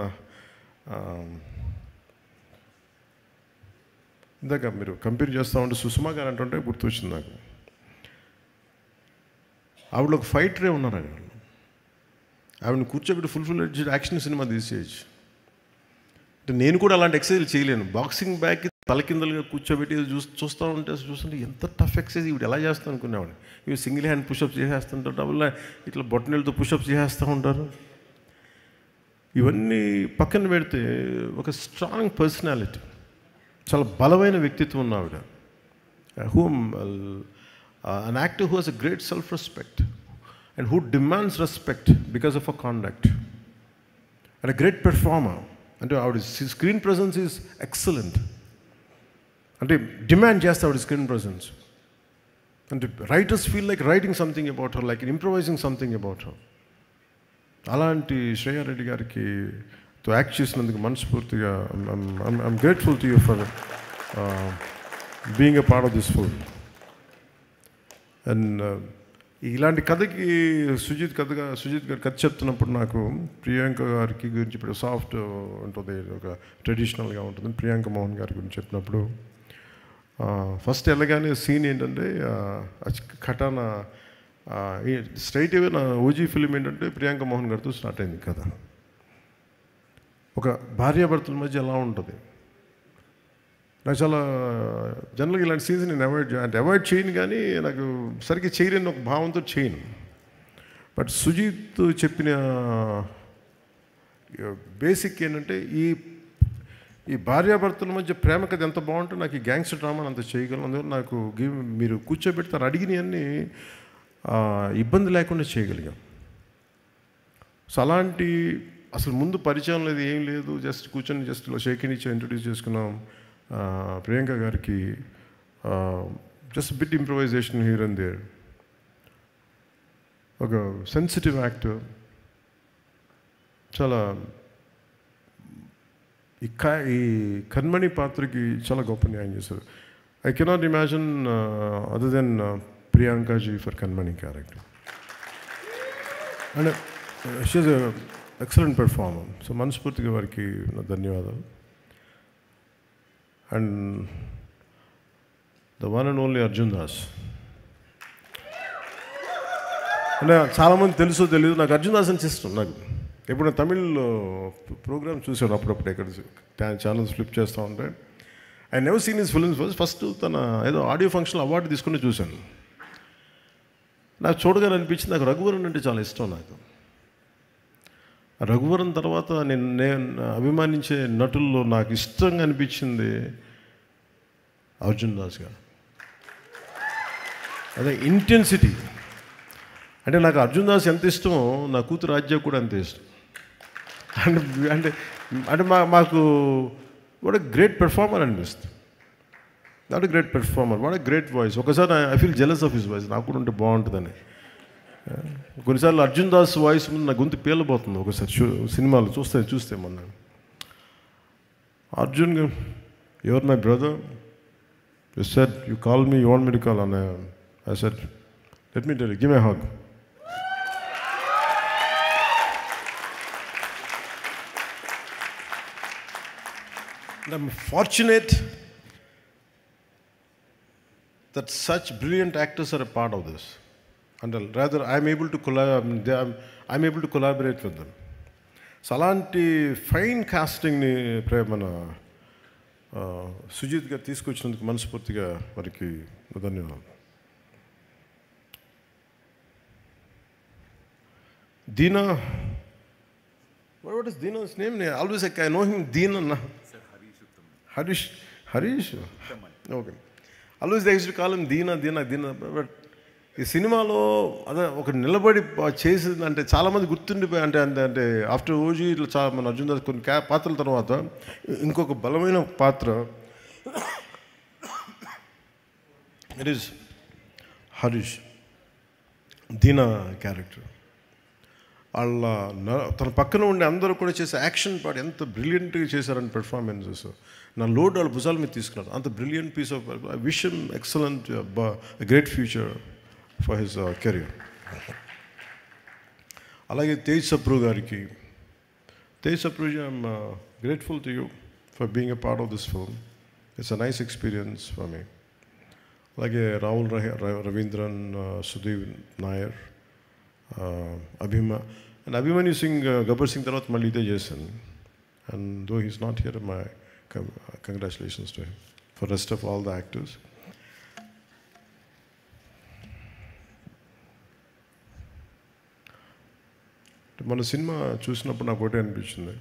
ఇందాక మీరు కంపేర్ చేస్తూ ఉంటే సుష్మా గారు అంటుంటే గుర్తొచ్చింది నాకు. ఆవిడ ఒక ఫైటరే ఉన్నారు, ఆవిడని కూర్చోబెట్టి ఫుల్ యాక్షన్ సినిమా తీసేయచ్చు. అంటే నేను కూడా అలాంటి ఎక్సర్సైజ్ చేయలేను. బాక్సింగ్ బ్యాగ్ తలకిందలుగా కూర్చోబెట్టి చూస్తుంటే ఎంత టఫ్ ఎక్సర్సైజ్ ఇవి ఎలా చేస్తాను అనుకునేవాడిని. ఇవి సింగిల్ హ్యాండ్ పుషప్స్ చేసేస్తుంటారు, డబుల్ ఇట్లా బొట్టనీళ్ళతో పుషప్స్ చేసేస్తూ ఉంటారు. ఇవన్నీ పక్కన పెడితే ఒక స్ట్రాంగ్ పర్సనాలిటీ, చాలా బలమైన వ్యక్తిత్వం ఉన్న ఆవిడ. an actor who has a great self-respect and who demands respect because of her conduct, and a great performer. And our screen presence is excellent. And demand just our screen presence. And writers feel like writing something about her, like improvising something about her. అలాంటి శ్రేయా రెడ్డి గారికి తో act చేసినందుకు మనస్ఫూర్తిగా I'm grateful to you for being a part of this film. And ఇలాంటి కథకి సుజిత్ గారు కథ చెప్తున్నప్పుడు నాకు ప్రియాంక గారికి గురించి ఇప్పుడు సాఫ్ట్ ఉంటుంది, ఒక ట్రెడిషనల్గా ఉంటుంది. ప్రియాంక మోహన్ గారి గురించి చెప్పినప్పుడు ఫస్ట్ వెళ్ళగానే సీన్ ఏంటంటే కటానా స్ట్రైట్ అవే నా ఓజీ ఫిలిం ఏంటంటే ప్రియాంక మోహన్ గారితో స్టార్ట్ అయింది కథ. ఒక భార్యాభర్తల మధ్య ఎలా ఉంటుంది, నాకు చాలా జనరల్గా ఇలాంటి సీన్స్ నేను అవాయిడ్ చేయను, కానీ నాకు సరిగ్గా చేయలేని ఒక భావంతో చేయను. బట్ సుజిత్ చెప్పిన బేసిక్ ఏంటంటే ఈ భార్యాభర్తల మధ్య ప్రేమ కథ ఎంత బాగుంటుంది, నాకు ఈ గ్యాంగ్స్టర్ డ్రామాని అంత చేయగలను. అందువల్ల నాకు మీరు కూర్చోబెడతారు అడిగినవన్నీ ఇబ్బంది లేకుండా చేయగలిగాం. సో అలాంటి అసలు ముందు పరిచయం లేదు, ఏం లేదు, జస్ట్ కూర్చొని జస్ట్ ఇలా షేకింగ్ ఇచ్చి ఇంట్రడ్యూస్ చేసుకున్నాం. ప్రియాంక గారికి just bit improvisation here and there. ఒక సెన్సిటివ్ యాక్టర్, చాలా ఈ కన్మణి పాత్రకి చాలా గొప్ప న్యాయం చేశారు. I cannot imagine other then ప్రియాంకాజీ for Kanmani character. And she is excellent performer. So మనస్ఫూర్తిగా వారికి నా ధన్యవాదాలు. And the one and only Arjun Das. అంటే చాలామంది తెలుసో తెలియదు, నాకు అర్జున్ దాస్ అని ఇష్టం. నాకు ఎప్పుడు తమిళ్లో ప్రోగ్రామ్ చూశాను అప్పుడప్పుడు, ఎక్కడ ఛానల్స్ ఫ్లిప్ చేస్తూ ఉంటాయి. I never seen his films. First తన ఏదో ఆడియో ఫంక్షన్ అవార్డు తీసుకుని చూశాను. నాకు చూడగానే అనిపించింది, నాకు రఘువరన్ అంటే చాలా ఇష్టం. నాకు రఘువరన్ తర్వాత నేను అభిమానించే నటుల్లో నాకు ఇష్టంగా అనిపించింది అర్జున్ దాస్ గారు. అదే ఇంటెన్సిటీ. అంటే నాకు అర్జున్ దాస్ ఎంత ఇష్టమో నా కూతురు రాజ్య కూడా అంతే ఇష్టం. అంటే అంటే మాకు వాట్ ఎ గ్రేట్ పెర్ఫార్మర్ అనిపిస్తుంది. Not a great performer, what a great voice. ఒకసారి I feel jealous of his voice, నాకు కూడా ఉంటే బాగుంటుందని. కొన్నిసార్లు అర్జున్ దాస్ వాయిస్ ముందు నా గొంతు పేలిపోతుంది. ఒకసారి సినిమాలు చూస్తే మొన్న Arjun, you are my brother, you said you call me, you want me to call, and I said let me tell you, give me a hug. I'm fortunate that such brilliant actors are a part of this, and rather I'm able to collaborate with them. So అలాంటి fine కాస్టింగ్ని మన సుజిత్ గారు తీసుకొచ్చినందుకు మనస్ఫూర్తిగా వారికి ధన్యవాదాలు. Deena, what is Deena's name? Always I know him Deena. Harish? Okay. Always they used to call him Deena. But ఈ సినిమాలో అదే ఒక నిలబడి చేసింది అంటే చాలామంది గుర్తుండిపోయి, అంటే ఆఫ్టర్ ఓజీ ఇట్లా చాలా మన అర్జున్ దాస్ కొన్ని పాత్రల తర్వాత ఇంకొక బలమైన పాత్ర it is Harish, Deena character. వాళ్ళ తన పక్కన ఉండే అందరూ కూడా చేసే యాక్షన్ పార్ట్ ఎంత బ్రిలియంట్గా చేశారని పెర్ఫార్మెన్సెస్. నా లోడ్ వాళ్ళ భుజాల మీద తీసుకున్నారు. అంత బ్రిలియంట్ పీస్ ఆఫ్ విషయం, excellent, great future for his career. అలాగే తేజ్ సప్రూ గారికి, Tej Sapru ji, I'm grateful to you for being a part of this film. It's a nice experience for me. అలాగే రాహుల్ రవీంద్రన్, సుధీర్ నాయర్, అభిమన్యు సింగ్, గబ్బర్ సింగ్ తర్వాత మళ్ళీ ఇదే చేశాను. And though he's not here, my congratulations to him. For rest of all the actors. మన cinema చూసినప్పుడు నాకు ఒకటే అనిపించింది,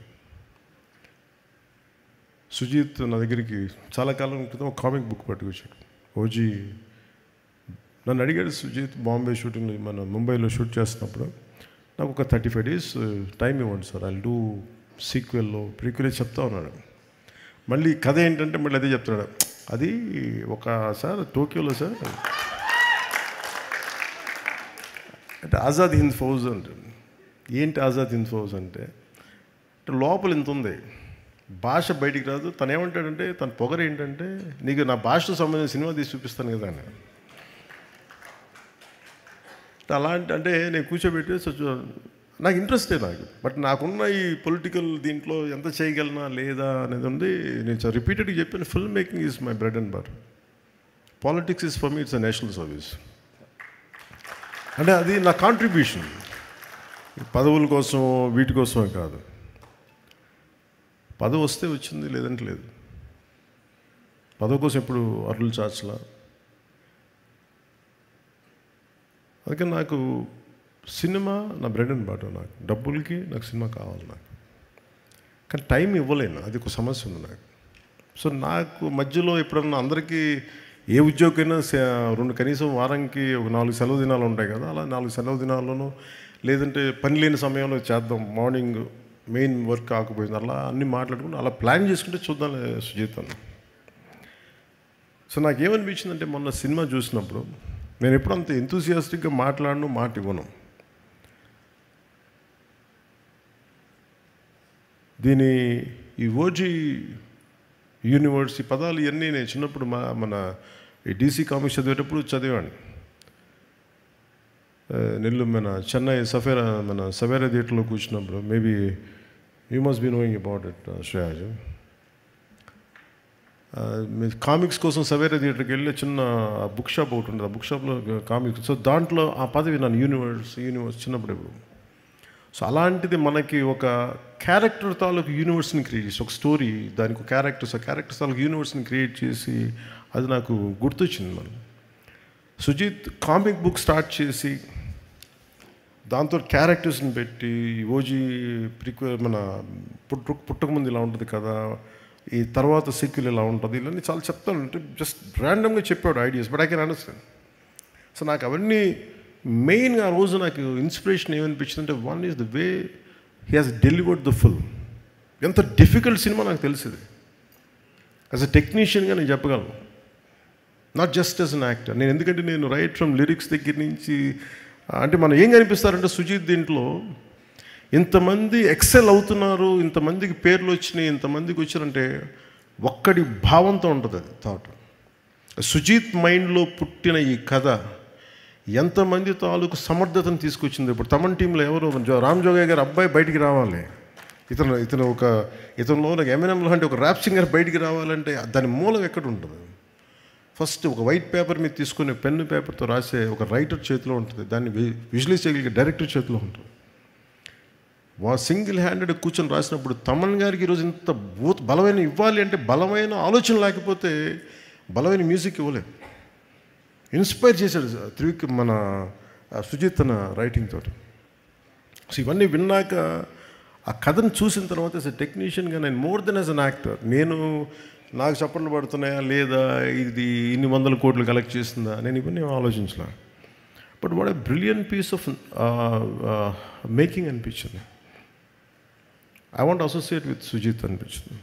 సుజీత్ నా దగ్గరికి చాలా కాలం క్రితం ఒక కామిక్ బుక్ పట్టుకొచ్చాడు. ఓజీ నన్ను అడిగాడు, సుజీత్ బాంబే షూటింగ్లో మన ముంబైలో షూట్ చేస్తున్నప్పుడు నాకు ఒక 35 days టైం ఇవ్వండి సార్, ఐ డూ సీక్వెల్లో ప్రీక్వెల్ చెప్తా ఉన్నాడు. మళ్ళీ కథ ఏంటంటే మళ్ళీ అదే చెప్తున్నాడు, అది ఒక సార్ టోక్యోలో సార్ అంటే ఆజాద్ హింద్ ఫౌజ్ అంటే ఏంటి, ఆజాద్ హింద్ ఫౌజ్ అంటే లోపల ఇంత ఉంది, భాష బయటికి రాదు. తను ఏమంటాడంటే తన పొగరు ఏంటంటే, నీకు నా భాషతో సంబంధించిన సినిమా తీసి చూపిస్తాను కదా అని. అలాంటి అంటే నేను కూర్చోబెట్టి నాకు ఇంట్రెస్టే నాకు, బట్ నాకున్న ఈ పొలిటికల్ దీంట్లో ఎంత చేయగలనా లేదా అనేది ఉంది. నేను రిపీటెడ్గా చెప్పాను, film making is my bread and butter, politics is for me it's a national service. అంటే అది నా కాంట్రిబ్యూషన్, పదవుల కోసం వీటి కోసమే కాదు. పదవి వస్తే వచ్చింది, లేదంటే లేదు. పదవి కోసం ఎప్పుడు అరులు చాచలా. అందుకే నాకు సినిమా నా బ్రెడ్ అండ్ బటర్. నాకు డబ్బులకి నాకు సినిమా కావాలి నాకు, కానీ టైం ఇవ్వలేను, అది ఒక సమస్య ఉంది నాకు. సో నాకు మధ్యలో ఎప్పుడన్నా అందరికీ ఏ ఉద్యోగమైనా కనీసం వారానికి ఒక 4 సెలవు దినాలు ఉంటాయి కదా, అలా 4 సెలవు దినాల్లోనూ లేదంటే పని లేని సమయంలో చేద్దాం, మార్నింగ్ మెయిన్ వర్క్ కాకపోయింది, అలా అన్నీ మాట్లాడుకుంటూ అలా ప్లాన్ చేసుకుంటే చూద్దాం సుజీత్ అన్న. సో నాకేమనిపించిందంటే మొన్న సినిమా చూసినప్పుడు నేను ఎప్పుడు అంత ఎంతూసియాస్టిక్గా మాట్లాడను, మాట ఇవ్వను. దీని ఈ ఓజీ యూనివర్స్ ఈ పదాలు ఇవన్నీ నేను చిన్నప్పుడు మన ఈ డీసీ కామిక్స్ చదివేటప్పుడు చదివాను. నెల్లూరు మన చెన్నై సవేరా థియేటర్లో కూర్చున్నప్పుడు, maybe you must be knowing about it Shreyas. Comics కోసం సవేరా థియేటర్కి వెళ్ళి చిన్న బుక్ షాప్ ఒకటి ఉంటుంది, ఆ బుక్ షాప్లో కామిక్స్. సో దాంట్లో ఆ పదవి నన్ను యూనివర్స్ చిన్నప్పుడు ఇప్పుడు. సో అలాంటిది మనకి ఒక క్యారెక్టర్ తాలూకు యూనివర్స్ని క్రియేట్ చేసి, ఒక స్టోరీ దానికి క్యారెక్టర్స్ తాలూకు యూనివర్స్ని క్రియేట్ చేసి అది నాకు గుర్తొచ్చింది. మనం సుజీత్ కామిక్ బుక్ స్టార్ట్ చేసి దాంతో క్యారెక్టర్స్ని పెట్టి ఓజీ మన పుట్టకముందు ఇలా ఉంటుంది కదా, ఈ తర్వాత సీక్వెల్ ఇలా ఉంటుంది, ఇవన్నీ చాలా చెప్తాను. అంటే జస్ట్ ర్యాండమ్గా చెప్పాడు ideas, but I can understand. So నాకు అవన్నీ మెయిన్గా ఆ రోజు నాకు ఇన్స్పిరేషన్ ఏమనిపించింది అంటే, one is the way he has delivered the film. ఎంత డిఫికల్ట్ సినిమా నాకు తెలిసింది. యాజ్ అ టెక్నీషియన్గా నేను చెప్పగలను, not just as an actor. నేను ఎందుకంటే నేను రైట్ ఫ్రమ్ లిరిక్స్ దగ్గర నుంచి అంటే మనం ఏం కనిపిస్తారంటే సుజీత్ దీంట్లో ఇంతమంది ఎక్సెల్ అవుతున్నారు, ఇంతమందికి పేర్లు వచ్చినాయి, ఇంతమందికి వచ్చారంటే ఒక్కడి భావంతో ఉంటుంది అది థాట్. సుజీత్ మైండ్లో పుట్టిన ఈ కథ ఎంతమంది తాలూకు సమర్థతను తీసుకొచ్చింది. ఇప్పుడు తమన్ టీంలో ఎవరు రామ్ జోగయ్య గారు అబ్బాయి బయటికి రావాలి, ఇతనిలో నాకు ఎంఎన్ఎంలో అంటే ఒక ర్యాప్ సింగర్ బయటికి రావాలంటే దాని మూలం ఎక్కడ ఉంటుంది? ఫస్ట్ ఒక వైట్ పేపర్ మీద తీసుకుని పెన్ను పేపర్తో రాసే ఒక రైటర్ చేతిలో ఉంటుంది, దాన్ని విజువలైజ్ చేయగలిగే డైరెక్టర్ చేతిలో ఉంటుంది. సింగిల్ హ్యాండెడ్ కూర్చొని రాసినప్పుడు తమన్ గారికి ఈరోజు ఇంత బలమైన ఇవ్వాలి అంటే బలమైన ఆలోచన లేకపోతే బలమైన మ్యూజిక్ ఇవ్వలేదు. ఇన్స్పైర్ చేశాడు మన సుజిత్ తన రైటింగ్ తోటి. సో ఇవన్నీ విన్నాక ఆ కథను చూసిన తర్వాత యాజ్ ఎ టెక్నీషియన్గా నేను more than as an actor, నాకు చప్పట్లు పడుతున్నాయా లేదా, ఇది ఇన్ని 100 కోట్లు కలెక్ట్ చేస్తుందా, నేను ఇవన్నీ ఆలోచించలే. But what a brilliant piece of making అనిపించింది. I want associate with Sujeeth అనిపించింది.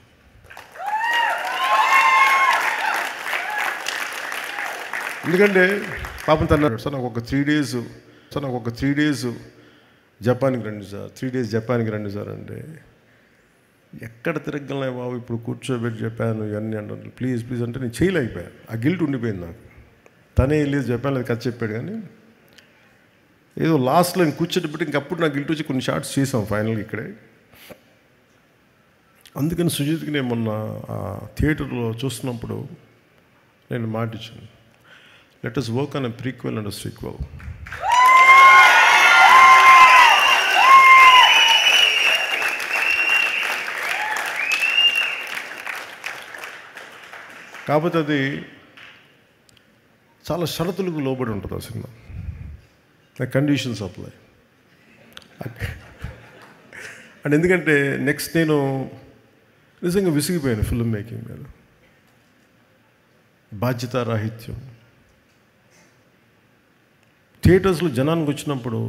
ఎందుకంటే పాపం తన్నాడు, సార్ నాకు ఒక 3 days జపాన్కి రండి సార్, 3 days జపాన్కి రండి సార్ అంటే, ఎక్కడ తిరగలే బాబు, ఇప్పుడు కూర్చోబెట్టి చెప్పాను ఇవన్నీ అంటారు, ప్లీజ్ అంటే నేను చేయలేకపోయాను. ఆ గిల్ట్ ఉండిపోయింది నాకు. తనే వెళ్ళేది జపాన్లో కథ చెప్పాడు, కానీ ఏదో లాస్ట్లో నేను కూర్చోబెట్టి ఇంకప్పుడు నాకు గిల్ట్ వచ్చి కొన్ని షార్ట్స్ చేసాం ఫైనల్గా ఇక్కడే. అందుకని సుజిత్కి నేను మొన్న థియేటర్లో చూస్తున్నప్పుడు నేను మాట ఇచ్చాను, let us work on a prequel and a sequel. కాకపోతే అది చాలా షరతులకు లోబడి ఉంటుంది ఆ సినిమా. Conditions apply. అండ్ ఎందుకంటే నెక్స్ట్ నేను నిజంగా విసిగిపోయాను ఫిల్మ్ మేకింగ్ మీద. బాధ్యతారాహిత్యం. థియేటర్స్లో జనానికి వచ్చినప్పుడు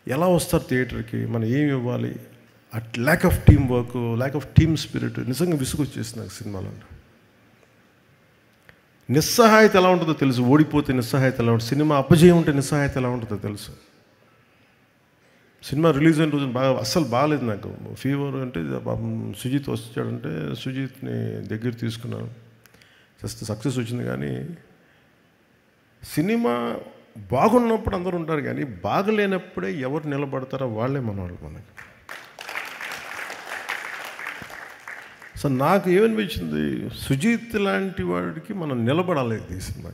ఎలా వస్తారు థియేటర్కి, మనం ఏమి ఇవ్వాలి, at lakh of team work, lakh of team spirit నిజంగా విసుగొచ్చేసింది నాకు సినిమాలో. నిస్సహాయత ఎలా ఉంటుందో తెలుసు, ఓడిపోతే నిస్సహాయత ఎలా ఉంటుంది, సినిమా అపజయం ఉంటే నిస్సహాయత ఎలా ఉంటుందో తెలుసు. సినిమా రిలీజ్ అయిన రోజు అస్సలు బాగాలేదు నాకు. ఫీవర్ అంటే సుజిత్ వచ్చాడంటే సుజిత్ని దగ్గర తీసుకున్నాను, జస్ట్ సక్సెస్ వచ్చింది. కానీ సినిమా బాగున్నప్పుడు అందరూ ఉంటారు, కానీ బాగలేనప్పుడే ఎవరు నిలబడతారో వాళ్ళే మనవాళ్ళు మనకి. సో నాకు ఏమనిపించింది, సుజిత్ లాంటి వాడికి మనం నిలబడాలి ఈ సినిమా.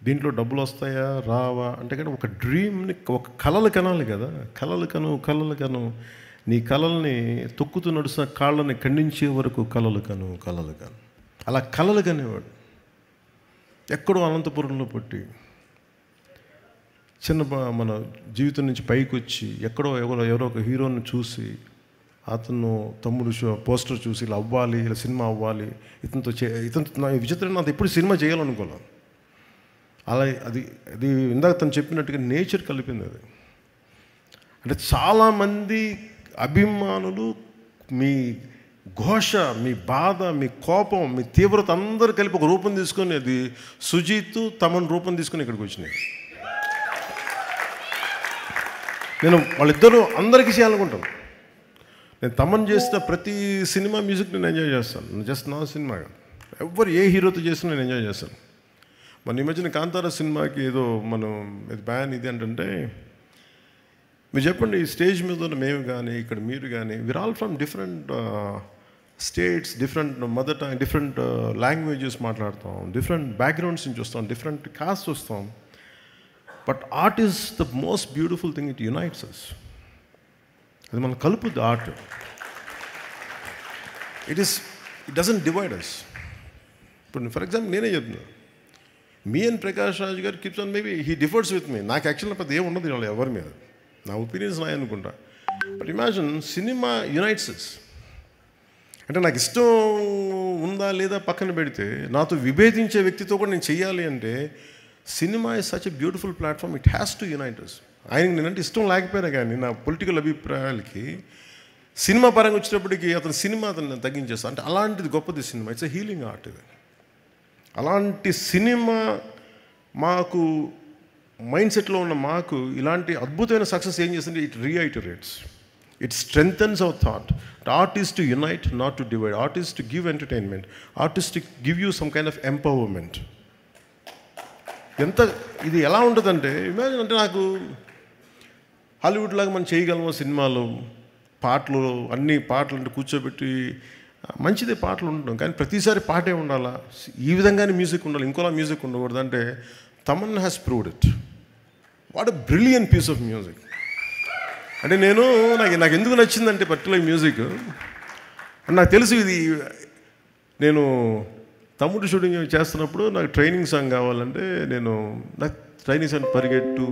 దీంట్లో డబ్బులు వస్తాయా రావా అంటే కానీ ఒక డ్రీమ్ని, ఒక కలలు కనాలి కదా. కలలు కను నీ కలల్ని తొక్కుతూ నడుస్తున్న కాళ్ళని ఖండించే వరకు కలలు కను. అలా కలలు కనేవాడు. ఎక్కడో అనంతపురంలో పుట్టి చిన్న మన జీవితం నుంచి పైకి వచ్చి ఎవరో ఒక హీరోని చూసి అతను తమ్ముడు పోస్టర్ చూసి ఇలా అవ్వాలి, ఇలా సినిమా అవ్వాలి, ఇతనితో విచిత్రం. నాకు ఎప్పుడు సినిమా చేయాలనుకోలేదు. అలా అది ఇందాక తను చెప్పినట్టుగా నేచర్ కలిపింది అది. అంటే చాలామంది అభిమానులు మీ ఘోష, మీ బాధ, మీ కోపం, మీ తీవ్రత అందరూ కలిపి ఒక రూపం తీసుకొని అది సుజిత్ తమన్ రూపం తీసుకొని ఇక్కడికి వచ్చినాయి. నేను వాళ్ళిద్దరూ అందరికీ చేయాలనుకుంటాను. నేను తమన్ చేసిన ప్రతి సినిమా మ్యూజిక్ నేను ఎంజాయ్ చేస్తాను. జస్ట్ నా సినిమా ఎవరు ఏ హీరోతో చేసినా నేను ఎంజాయ్ చేస్తాను. మన ఈ మధ్యన కాంతారా సినిమాకి ఏదో మనం ఇది బ్యాన్ ఇది అంటే మీరు చెప్పండి, ఈ స్టేజ్ మీద ఉన్న మేము కానీ ఇక్కడ మీరు కానీ we are all from different states, different mother tongue, different languages మాట్లాడతాం, డిఫరెంట్ బ్యాక్గ్రౌండ్స్ నుంచి వస్తాం, డిఫరెంట్ కాస్ట్ వస్తాం. But art is the most beautiful thing, it unites us. అది మనం కలుపుద్ది art. It doesn't divide us. ఇప్పుడు ఫర్ ఎగ్జాంపుల్ నేనే చెప్తున్నా, మీ అండ్ ప్రకాష్ రాజ్ గారు keeps on, maybe he differs with me. నాకు యాక్చువల్గా పెద్ద ఏమి ఉండదు వాళ్ళు ఎవరి మీద, నా ఒపీనియన్స్ నాయ అనుకుంటా. But imagine cinema unites us. అంటే నాకు ఇష్టం ఉందా లేదా పక్కన పెడితే నాతో విభేదించే వ్యక్తితో కూడా నేను చెయ్యాలి అంటే cinema is such a beautiful platform, it has to unite us. ఆయనకి నేనంటే ఇష్టం లేకపోయినా కానీ నా పొలిటికల్ అభిప్రాయాలకి సినిమా పరంగా వచ్చేటప్పటికి అతను తగ్గించేస్తాను. అంటే అలాంటిది గొప్పది cinema. It's a healing art ఇది. అలాంటి సినిమా మాకు మైండ్ సెట్లో ఉన్న మాకు ఇలాంటి అద్భుతమైన సక్సెస్ ఏం చేస్తుంది, it reiterates, it strengthens our thought. Art is to unite, not to divide. Art is to give entertainment. Art is to give you some kind of empowerment. ఎంత ఇది ఎలా ఉంటుందంటే ఇమాజిన్, అంటే నాకు హాలీవుడ్ లాగా మనం చేయగలమో సినిమాలు, పాటలు, అన్ని పాటలు అంటే కూర్చోబెట్టి మంచిదే పాటలు ఉండడం, కానీ ప్రతిసారి పాటే ఉండాలా, ఈ విధంగానే మ్యూజిక్ ఉండాలి, ఇంకోలా మ్యూజిక్ ఉండకూడదు అంటే Thaman has proved it. What a brilliant piece of music. అంటే నాకు ఎందుకు నచ్చిందంటే పర్టికులర్ మ్యూజిక్, నాకు తెలుసు ఇది. నేను తమ్ముడు షూటింగ్ చేస్తున్నప్పుడు నాకు ట్రైనింగ్ సాంగ్ కావాలంటే నాకు ట్రైనింగ్ సాంగ్ పరిగెట్టు,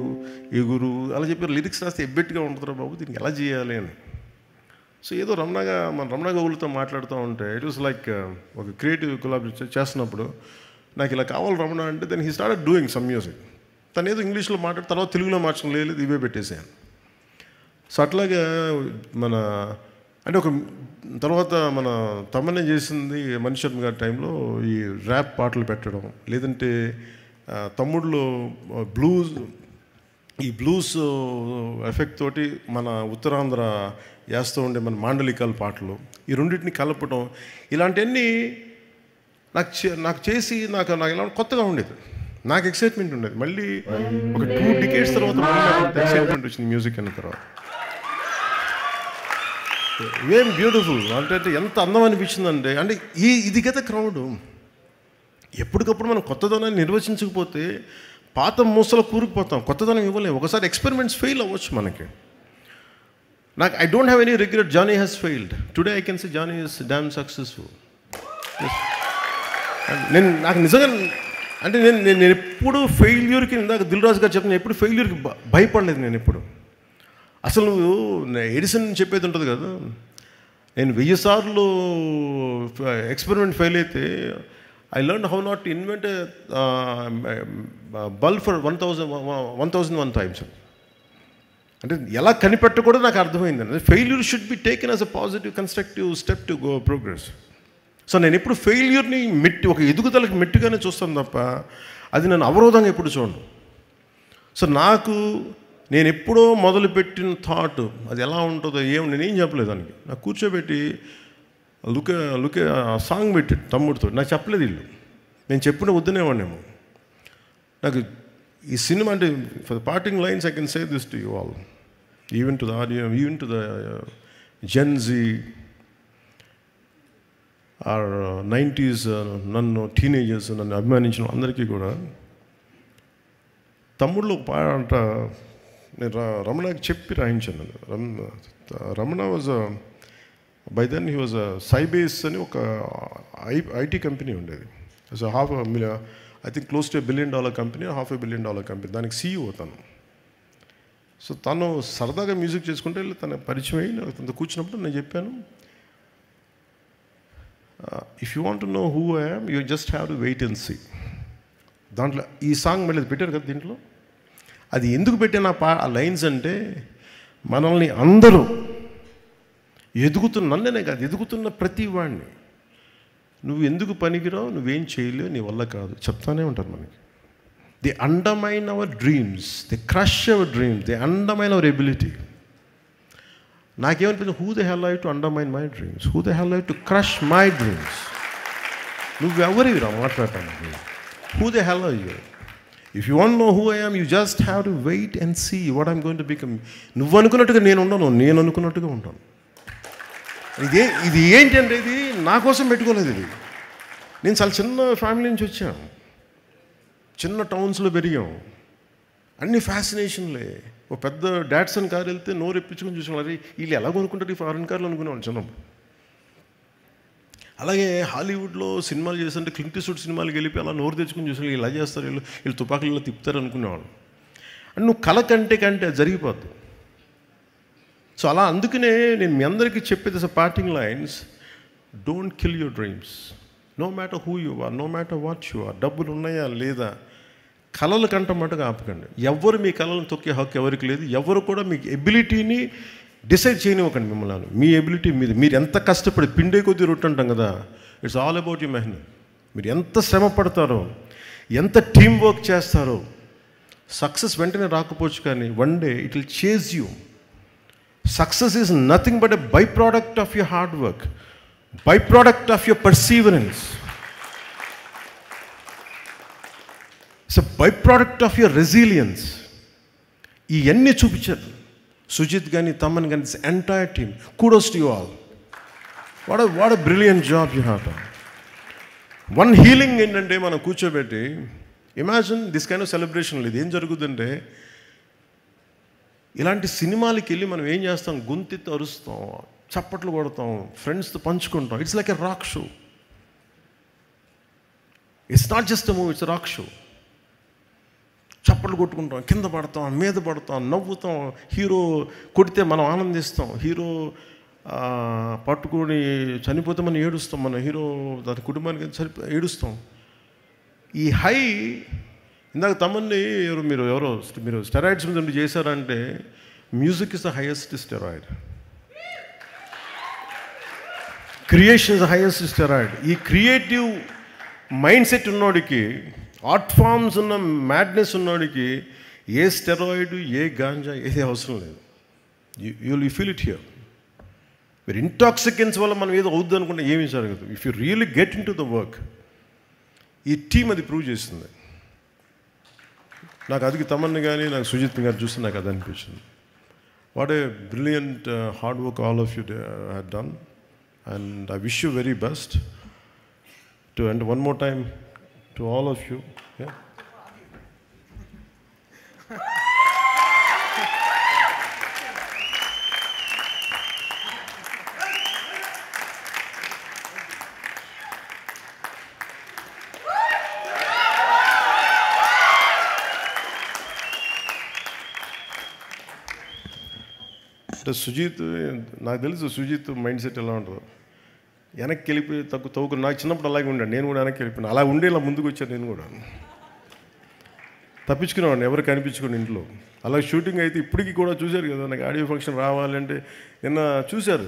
ఎగురు అలా చెప్పారు. లిరిక్స్ రాస్తే ఎబ్బెట్టుగా ఉంటుందా బాబు, దీనికి ఎలా చేయాలి అని. సో ఏదో రమణ గౌలుతో మాట్లాడుతూ ఉంటే ఇట్ వాస్ లైక్ ఒక క్రియేటివ్ కొలాబరేషన్ చేస్తున్నప్పుడు నాకు ఇలా కావాలి రమణ అంటే then he started doing some music. తను ఏదో ఇంగ్లీష్లో మాట్లాడి తర్వాత తెలుగులో మార్చడం లేదు, ఇవే పెట్టేసాను. సో అట్లాగా ఒక తర్వాత మన తమన్నే చేసింది మణి శర్మ గారి టైంలో ఈ ర్యాప్ పాటలు పెట్టడం, లేదంటే తమ్ముడులో ఈ బ్లూస్ ఎఫెక్ట్ తోటి మన ఉత్తరాంధ్ర వేస్తూ ఉండే మన మాండలికాల పాటలు, ఈ రెండింటిని కలపడం, ఇలాంటివన్నీ నాకు చేసి నాకు ఎలా కొత్తగా ఉండేది, నాకు ఎక్సైట్మెంట్ ఉండేది. మళ్ళీ ఒక 2 decades తర్వాత ఎక్సైట్మెంట్ వచ్చింది మ్యూజిక్ అన్న తర్వాత. ఏం బ్యూటిఫుల్ అంటే ఎంత అందం అనిపించిందంటే, అంటే ఇది కదా క్రౌడ్. ఎప్పటికప్పుడు మనం కొత్తదనాన్ని నిర్వచించకపోతే పాత మూసలో కూరుకుపోతాం, కొత్తదనం ఇవ్వలేము. ఒకసారి ఎక్స్పెరిమెంట్స్ ఫెయిల్ అవ్వచ్చు మనకి. నాకు I don't have any regret. Johnny has failed. Today I can say Johnny is damn successful. నాకు నిజంగా అంటే నేను ఎప్పుడు ఫెయిల్యూర్కి, ఇందాక దిల్ రాజు గారు చెప్పిన, ఎప్పుడు ఫెయిల్యూర్కి భయపడలేదు నేను ఎప్పుడు. అసలు నువ్వు ఎడిసన్ చెప్పేది ఉంటుంది కదా, నేను 1000 సార్లు ఎక్స్పెరిమెంట్ ఫెయిల్ అయితే I learn how not to invent bulb for 1001 times. అంటే ఎలా కనిపెట్టకూడదు నాకు అర్థమైంది. Failure should be taken as a positive constructive step to go progress. So నేను ఎప్పుడు ఫెయిల్యూర్ని ఒక ఎదుగుదలకి మెట్టుగానే చూస్తాను తప్ప అది నన్ను అవరోధంగా ఎప్పుడు చూడను. సో నేను ఎప్పుడో మొదలుపెట్టిన థాట్ అది ఎలా ఉంటుందో నేనేం చెప్పలేదు దానికి. నాకు కూర్చోబెట్టి లుకే సాంగ్ పెట్టి తమ్ముడితో నాకు చెప్పలేదు వీళ్ళు. నేను చెప్పిన వద్దనేవాడినేమో. నాకు ఈ సినిమా అంటే for the parting lines I can say this to you all, even to the audience, even to the Gen Z or 90s నన్ను టీనేజర్స్ నన్ను అభిమానించిన అందరికీ కూడా తమ్ముళ్ళు ఒక పాట నేను రమణకి చెప్పి రాయించాను. Ramana was by then he was Sybase అని ఒక ఐటీ కంపెనీ ఉండేది. I think close to $1 billion company, $500 million company. దానికి CEO తను. సో తను సరదాగా మ్యూజిక్ చేసుకుంటే తన పరిచయం అయ్యి తనతో కూర్చున్నప్పుడు నేను చెప్పాను, if you want to know who I am you just have to wait and see. దాంట్లో ఈ సాంగ్ మళ్ళీ పెట్టారు కదా దీంట్లో. అది ఎందుకు పెట్టిన ఆ లైన్స్ అంటే మనల్ని అందరూ నన్నే కాదు, ఎదుగుతున్న ప్రతి వాడిని నువ్వు ఎందుకు పనికిరావు, నువ్వేం చేయలేవు, నీ వల్ల కాదు చెప్తానే ఉంటారు మనకి. They undermine our dreams, they crush our dreams, they undermine our ability. నాకేమనిపించింది, who the hell I to undermine my dreams, who the hell I to crush my dreams. నువ్వెవరివిరా మాట్లాడటానికి? Who the hell I you? If you want know who I am you just have to wait and see what I'm going to become. నువ్వు అనుకున్నట్టుగా నేను ఉండను, నేను అనుకున్నట్టుగా ఉంటాను. ఇది ఏంటంటే ఇది నా కోసం పెట్టుకోలేదు. ఇది నేను చాలా చిన్న ఫ్యామిలీ నుంచి వచ్చాను, చిన్న టౌన్స్లో పెరిగాం, అన్ని ఫ్యాసినేషన్లే. ఒక పెద్ద డాట్సన్ కారు వెళ్తే నోరు ఎప్పించుకొని చూసుకున్నారు, వీళ్ళు ఎలా కొనుక్కుంటారు ఈ ఫారెన్ కార్లు అనుకునేవాళ్ళు చిన్నప్పుడు. అలాగే హాలీవుడ్లో సినిమాలు చేస్తుంటే క్లింట్ ఈస్ట్వుడ్ సినిమాలకు వెళ్ళిపోయి అలా నోరు తెచ్చుకుని చూసుకుని ఇలా చేస్తారు, వీళ్ళు తుపాకులలో తిప్పుతారు అనుకునేవాళ్ళు. అండ్ నువ్వు కళ కంటే అది జరిగిపోద్దు. సో అలా అందుకనే నేను మీ అందరికీ చెప్పేది parting lines, don't kill your dreams, no matter who you are, no matter what you are. డబ్బులు ఉన్నాయా లేదా, కళలు కంట మటుకు ఆపకండి. ఎవరు మీ కళలను తొక్కే హక్కు ఎవరికి లేదు. ఎవరు కూడా మీ ఎబిలిటీని డిసైడ్ చేయనివ్వకండి మిమ్మల్ని. మీ ఎబిలిటీ మీద మీరు ఎంత కష్టపడి పిండే కొద్దీ రొట్టె అంటాం కదా, ఇట్స్ ఆల్ అబౌట్ యూ మెహనత్. మీరు ఎంత శ్రమ పడతారో, ఎంత టీం వర్క్ చేస్తారో, సక్సెస్ వెంటనే రాకపోవచ్చు కానీ one day it will chase you. Success is nothing but a byproduct of your hard work, byproduct of your perseverance. It's a byproduct of your resilience. ఇవన్నీ చూపించారు సుజిత్ కానీ తమన్ కానీ, this entire team. kudos to you all. What a brilliant job you have done. One healing ఏంటంటే మనం కూర్చోబెట్టి imagine this kind of celebration. లేదు ఏం జరుగుతుందంటే ఇలాంటి సినిమాలకి వెళ్ళి మనం ఏం చేస్తాం, గొంతెత్తి అరుస్తాం, చప్పట్లు కొడతాం, ఫ్రెండ్స్తో పంచుకుంటాం. It's like a rock show. It's not just a movie, it's rock show. చప్పట్లు కొట్టుకుంటాం, కింద పడతాం, మీద పడతాం, నవ్వుతాం. హీరో కొడితే మనం ఆనందిస్తాం, హీరో పట్టుకొని చనిపోతే మనం ఏడుస్తాం, మన హీరో దాని కుటుంబానికి ఏడుస్తాం. ఈ హై ఇందాక తమన్ని మీరు స్టెరాయిడ్స్ మీద ఉండి చేశారంటే, music is the highest steroid, creation is the highest steroid. ఈ క్రియేటివ్ మైండ్ సెట్ ఉన్నోడికి, ఆర్ట్ ఫామ్స్ ఉన్న మ్యాడ్నెస్ ఉన్నోడికి ఏ స్టెరాయిడ్, ఏ గాంజా ఏది అవసరం లేదు. You feel it here. మీరు ఇంటాక్సికెన్స్ వల్ల మనం ఏదో అవుద్ది అనుకుంటే ఏమీ జరగదు. If you really get in to the work. ఈ టీం అది ప్రూవ్ చేస్తుంది. నాకు అది తమన్ని కానీ నాకు సుజిత్ గారు చూస్తే నాకు అది అనిపించింది. What a brilliant hard work all of you had done, and I wish you very best to. And one more time to all of you. అంటే సుజీత్, నాకు తెలుసు సుజీత్ మైండ్ సెట్ ఎలా ఉంటుందో. వెనక్కి వెళ్ళిపోయి తవ్వుకు నాకు చిన్నప్పుడు అలాగే ఉండాను, నేను కూడా వెనక్కి వెళ్ళిపోయాను. అలా ఉండే ఇలా ముందుకు వచ్చాను నేను కూడా. తప్పించుకునేవాడిని ఎవరు కనిపించుకుని ఇంట్లో. అలా షూటింగ్ అయితే ఇప్పటికీ కూడా చూశారు కదా, నాకు ఆడియో ఫంక్షన్ రావాలంటే నిన్న చూశారు,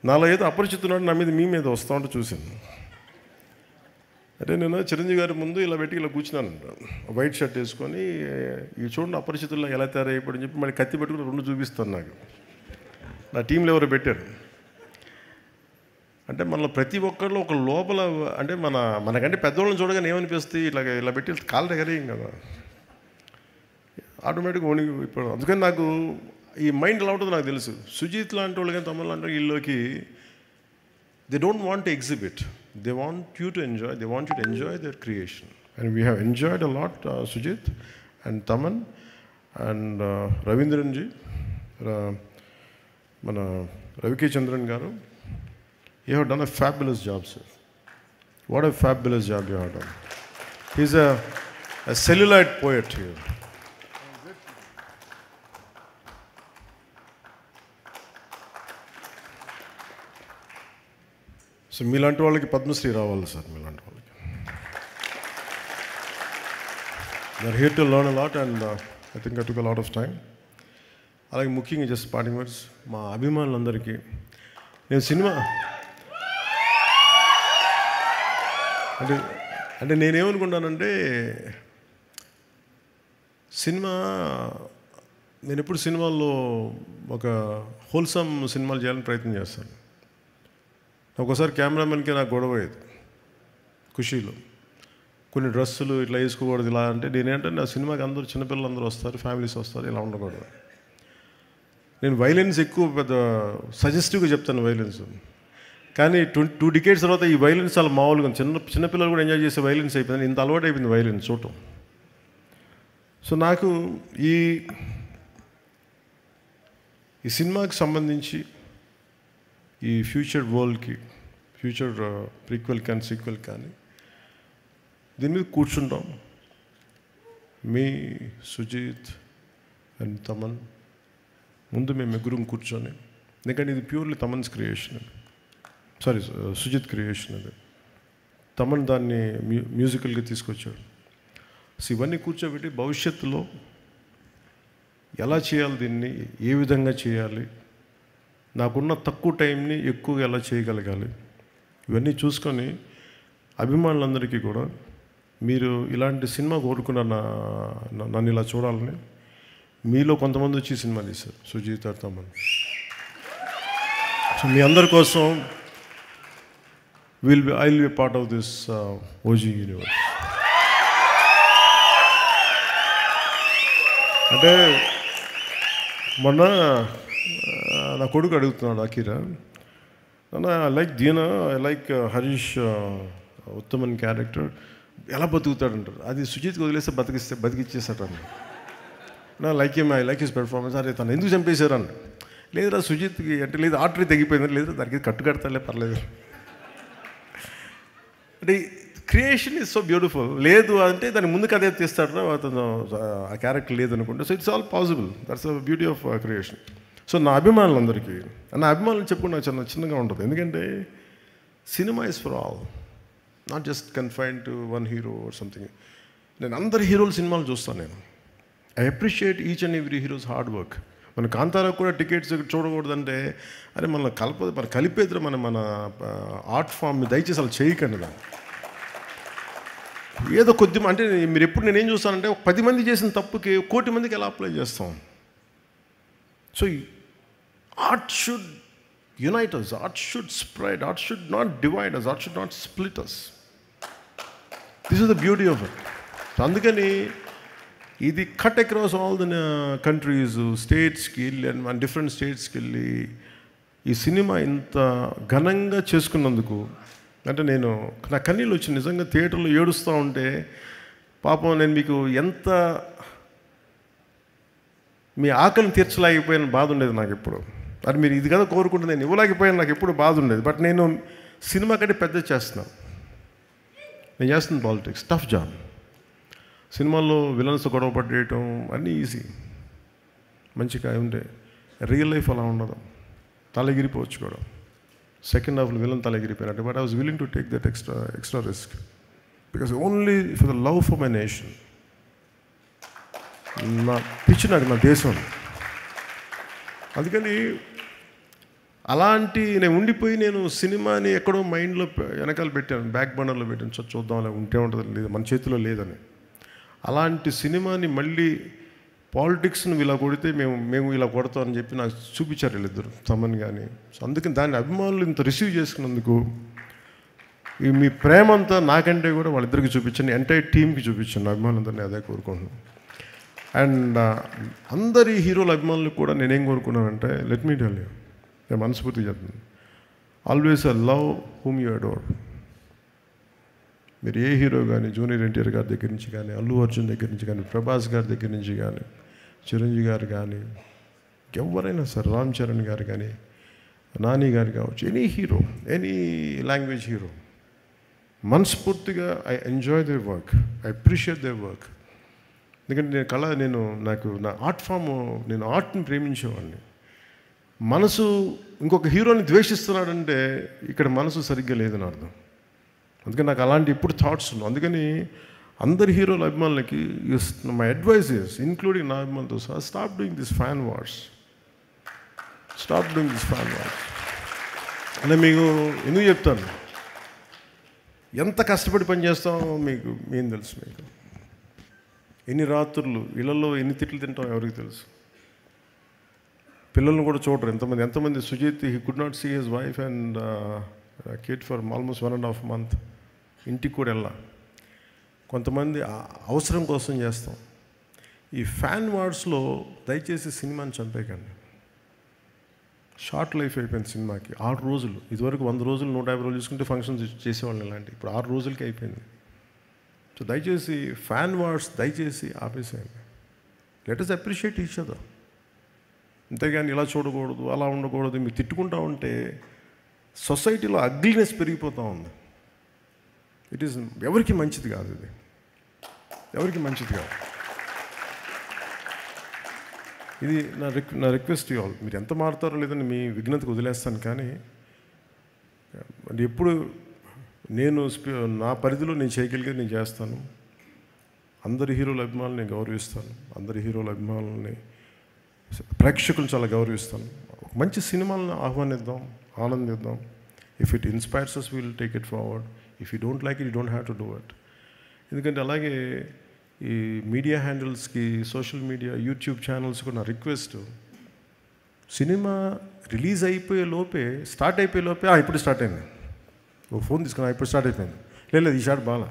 నాలో ఏదో అపరిచితున్నాడు నా మీద మీ మీద వస్తూ ఉంటే చూశాను. అంటే నేను చిరంజీవి గారి ముందు ఇలా పెట్టి ఇలా కూర్చున్నాను, వైట్ షర్ట్ వేసుకొని, ఈ చూడండి అపరిచితుల్లో ఎలా తయారైపోయాడని చెప్పి మళ్ళీ కత్తి పెట్టుకుని 2 చూపిస్తాను. నాకు నా టీంలో ఎవరు పెట్టారు అంటే మనలో ప్రతి ఒక్కరిలో ఒక లోపల అంటే మనకంటే పెద్దవాళ్ళని చూడగానే ఏమనిపిస్తుంది, ఇలా పెట్టి కాళ్ళ దగ్గరేం కదా, ఆటోమేటిక్గా వణిగి ఇప్పుడు. అందుకని నాకు ఈ మైండ్ ఎలా ఉంటుందో నాకు తెలుసు. సుజీత్ లాంటి వాళ్ళు కానీ తమిళ లాంటి వీళ్ళకి they don't want to exhibit, they want you to enjoy, they want you to enjoy their creation. And we have enjoyed a lot, Sujit and Taman and Ravindran ji, mana Ravi K. Chandran garu, you have done a fabulous job, sir. What a fabulous job you have done. He's a celluloid poet here. So మీలాంటి వాళ్ళకి పద్మశ్రీ రావాలి sir, మీలాంటి వాళ్ళకి. They are here to learn a lot and I think I took a lot of time. అలాగే ముఖ్యంగా just parting words మా అభిమానులందరికీ. నేను సినిమా అంటే నేనేమనుకుంటానంటే, నేను ఎప్పుడు సినిమాల్లో ఒక హోల్సమ్ సినిమాలు చేయాలని ప్రయత్నం చేస్తాను. ఒకసారి కెమెరామెన్కి నాకు గొడవ అయ్యేది ఖుషీలో, కొన్ని డ్రెస్సులు ఇట్లా వేసుకోకూడదు ఇలా అంటే. నేనేంటంటే నా సినిమాకి అందరూ చిన్నపిల్లలు అందరూ వస్తారు, ఫ్యామిలీస్ వస్తారు, ఇలా ఉండకూడదు. నేను వైలెన్స్ ఎక్కువ పెద్ద సజెస్టివ్గా చెప్తాను వైలెన్స్, కానీ 2 డికేడ్స్ తర్వాత ఈ వైలెన్స్ చాలా మామూలుగా చిన్నపిల్లలు కూడా ఎంజాయ్ చేసే వైలెన్స్ అయిపోయింది. ఇంత అలవాటు అయిపోయింది వైలెన్స్ చూడటం. సో నాకు ఈ సినిమాకి సంబంధించి ఈ ఫ్యూచర్ వరల్డ్కి, ఫ్యూచర్ ప్రీక్వెల్ కానీ సీక్వెల్ కానీ దీని మీద కూర్చుంటాం. మీ సుజీత్ అండ్ తమన్ ముందు మేము ముగ్గురం కూర్చొని, ఎందుకంటే ఇది purely Thaman's creation, sorry Sujeeth creation. అది తమన్ దాన్ని మ్యూజికల్గా తీసుకొచ్చాడు. సో ఇవన్నీ కూర్చోబెట్టి భవిష్యత్తులో ఎలా చేయాలి, దీన్ని ఏ విధంగా చేయాలి, నాకున్న తక్కువ టైంని ఎక్కువగా ఎలా చేయగలగాలి, ఇవన్నీ చూసుకొని అభిమానులందరికీ కూడా మీరు ఇలాంటి సినిమా కోరుకున్న నన్ను ఇలా చూడాలని మీలో కొంతమంది వచ్చి సినిమా తీశారు, సుజీత్ తమన్. సో మీ అందరి కోసం I will be part of this OG universe. అంటే మొన్న నా కొడుకు అడుగుతున్నాడు Akira, I like Deena, I like Harish Uttaman character, ఎలా బతుకుతాడంటారు. అది సుజీత్కి వదిలేస్తే బతికిచ్చేస్తాడు. నా like I like his performance. అరే తను ఎందుకు చంపేశారని. లేదురా సుజీత్కి అంటే లేదు ఆర్టరీ తగ్గిపోయింది, లేదు దానికి కట్టుకడతాలే పర్లేదు అంటే. Creation is so beautiful. లేదు అంటే దాని ముందుకు అదే తీస్తాడు అతను, ఆ క్యారెక్టర్ లేదనుకుంటే. So it's all possible, that's the beauty of creation. So నా అభిమానులందరికీ, నా అభిమానులు చెప్పుకుని నాకు చిన్నగా ఉంటుంది. ఎందుకంటే cinema is for all, not just confine to one hero or something. నేను అందరి హీరోల సినిమాలు చూస్తాను. నేను I appreciate each and every heroes hard work. మన కాంతారాకు కూడా టికెట్స్ చూడకూడదంటే, అరే మన కలిపేద్దరు మన ఆర్ట్ ఫామ్ దయచేసి అలా చేయకండి. ఏదో కొద్ది అంటే మీరు ఎప్పుడు నేనేం చూస్తానంటే, 10 మంది చేసిన తప్పుకి 1 కోటి మందికి ఎలా అప్లై చేస్తాం. So art should unite us, art should spread, art should not divide us, art should not split us. This is the beauty of it. So అందుకని ఇది cut across all the countries, స్టేట్స్కి వెళ్ళి and different స్టేట్స్కి వెళ్ళి ఈ cinema ఇంత ఘనంగా చేసుకున్నందుకు అంటే నా కన్నీళ్ళు వచ్చి నిజంగా థియేటర్లో ఏడుస్తూ ఉంటే, పాపం నేను మీకు ఎంత మీ ఆకలిని తీర్చలేకపోయిన బాధ ఉండేది నాకు ఎప్పుడు. అది మీరు ఇది కదా కోరుకుంటే నేను ఇవ్వలేకపోయాను, నాకు ఎప్పుడు బాధ ఉండేది. బట్ నేను సినిమా కంటే పెద్ద చేస్తున్నాను. నేను చేస్తున్నాను పాలిటిక్స్, టఫ్ జాబ్. సినిమాల్లో విలన్స్ గొడవ పడేయటం అన్నీ ఈజీ, మంచిగా ఉండే. రియల్ లైఫ్ అలా ఉండదు, తలెగిరిపోవచ్చు కూడా. సెకండ్ హాఫ్లో విలన్ తలెగిరిపోయినట్టు. But I was willing to take that extra risk because only for the love for my nation. నా పిచ్చి నాకు నా దేశం. అందుకని అలాంటి నేను ఉండిపోయి నేను సినిమాని ఎక్కడో మైండ్లో వెనకాల పెట్టాను, బ్యాక్ బర్నర్లో పెట్టాను, చూద్దాం అలా ఉంటే ఉంటుంది లేదు, మన చేతిలో లేదని. అలాంటి సినిమాని మళ్ళీ పాలిటిక్స్ను ఇలా కొడితే మేము ఇలా కొడతామని చెప్పి నాకు చూపించారు వీళ్ళిద్దరు, తమన్ కానీ. సో అందుకని దాన్ని అభిమానులు ఇంత రిసీవ్ చేసుకున్నందుకు మీ ప్రేమ అంతా నాకంటే కూడా వాళ్ళిద్దరికి చూపించాను, ఎంటైర్ టీంకి చూపించాను, అభిమానులందరినీ అదే కోరుకుంటున్నాను. అండ్ అందరి హీరోల అభిమానులకు కూడా నేనేం కోరుకున్నానంటే, లెట్ మీ టెల్ యూ, నేను మనస్ఫూర్తిగా చెప్తాను, always love whom you adore. మీరు ఏ హీరో కానీ, జూనియర్ ఎన్టీఆర్ గారి దగ్గర నుంచి కానీ, అల్లు అర్జున్ దగ్గర నుంచి కానీ, ప్రభాస్ గారి దగ్గర నుంచి కానీ, చిరంజీవి గారు కానీ, ఎవరైనా సరే, రామ్ చరణ్ గారు కానీ, నాని గారు కావచ్చు, any hero, any language hero, మనస్ఫూర్తిగా I enjoy their work, I appreciate their work. ఎందుకంటే నాకు నా ఆర్ట్ ఫామ్, నేను ఆర్ట్ని ప్రేమించేవాడిని. మనసు ఇంకొక హీరోని ద్వేషిస్తున్నాడంటే ఇక్కడ మనసు సరిగ్గా లేదని అర్థం. అందుకని నాకు అలాంటి ఇప్పుడు థాట్స్ ఉన్నాయి. అందుకని అందరి హీరోల అభిమానులకి మై అడ్వైస్ ఇస్, ఇంక్లూడింగ్ నా అభిమానులతో సహా, stop doing this fan wars. అంటే మీకు ఎందుకు చెప్తాను, ఎంత కష్టపడి పనిచేస్తామో ఏం తెలుసు మీకు. ఎన్ని రాత్రులు ఇళ్లలో ఎన్ని తిట్లు తింటాం ఎవరికి తెలుసు. పిల్లలను కూడా చూడరు ఎంతమంది Sujeeth, he could not see his wife and kid for almost 1.5 months. ఇంటికి కూడా వెళ్ళా. కొంతమంది అవసరం కోసం చేస్తాం. ఈ ఫ్యాన్ వార్స్లో దయచేసి సినిమాని చంపేయకండి. షార్ట్ లైఫ్ అయిపోయింది సినిమాకి. 6 రోజులు, ఇదివరకు 100 రోజులు 150 రోజులు చూసుకుంటే ఫంక్షన్స్ చేసేవాళ్ళని ఇలాంటి, ఇప్పుడు 6 రోజులకి అయిపోయింది. సో దయచేసి ఫ్యాన్ వార్స్ దయచేసి ఆపేసేయండి. Let us appreciate each other. అంతేగాని ఇలా చూడకూడదు, అలా ఉండకూడదు, మీరు తిట్టుకుంటూ ఉంటే సొసైటీలో అగ్లీనెస్ పెరిగిపోతూ ఉంది. ఇట్ ఈస్ ఎవరికి మంచిది కాదు, ఇది ఎవరికి మంచిది కాదు. ఇది నా రిక్వెస్ట్ యూ ఆల్. మీరు ఎంత మారుతారో లేదని మీ విఘ్నతకు వదిలేస్తాను. కానీ ఎప్పుడు నేను నా పరిధిలో నేను చేయగలిగేది నేను చేస్తాను. అందరి హీరోల అభిమానులు నేను గౌరవిస్తాను. అందరి హీరోల అభిమానులని, ప్రేక్షకులు చాలా గౌరవిస్తాను. మంచి సినిమాలను ఆహ్వానిద్దాం, ఆనందిద్దాం. If it inspires us, we will take it forward. If you don't like it, you don't have to do it. ఎందుకంటే అలాగే ఈ మీడియా హ్యాండిల్స్కి, సోషల్ మీడియా, యూట్యూబ్ ఛానల్స్ కూడా నా రిక్వెస్ట్, సినిమా రిలీజ్ అయిపోయే లోపే, స్టార్ట్ అయిపోయే లోపే ఇప్పుడు స్టార్ట్ అయింది, ఓ ఫోన్ తీసుకున్నా ఇప్పుడు స్టార్ట్ అయిపోయింది, లేదు ఈ షాట్ బాగా,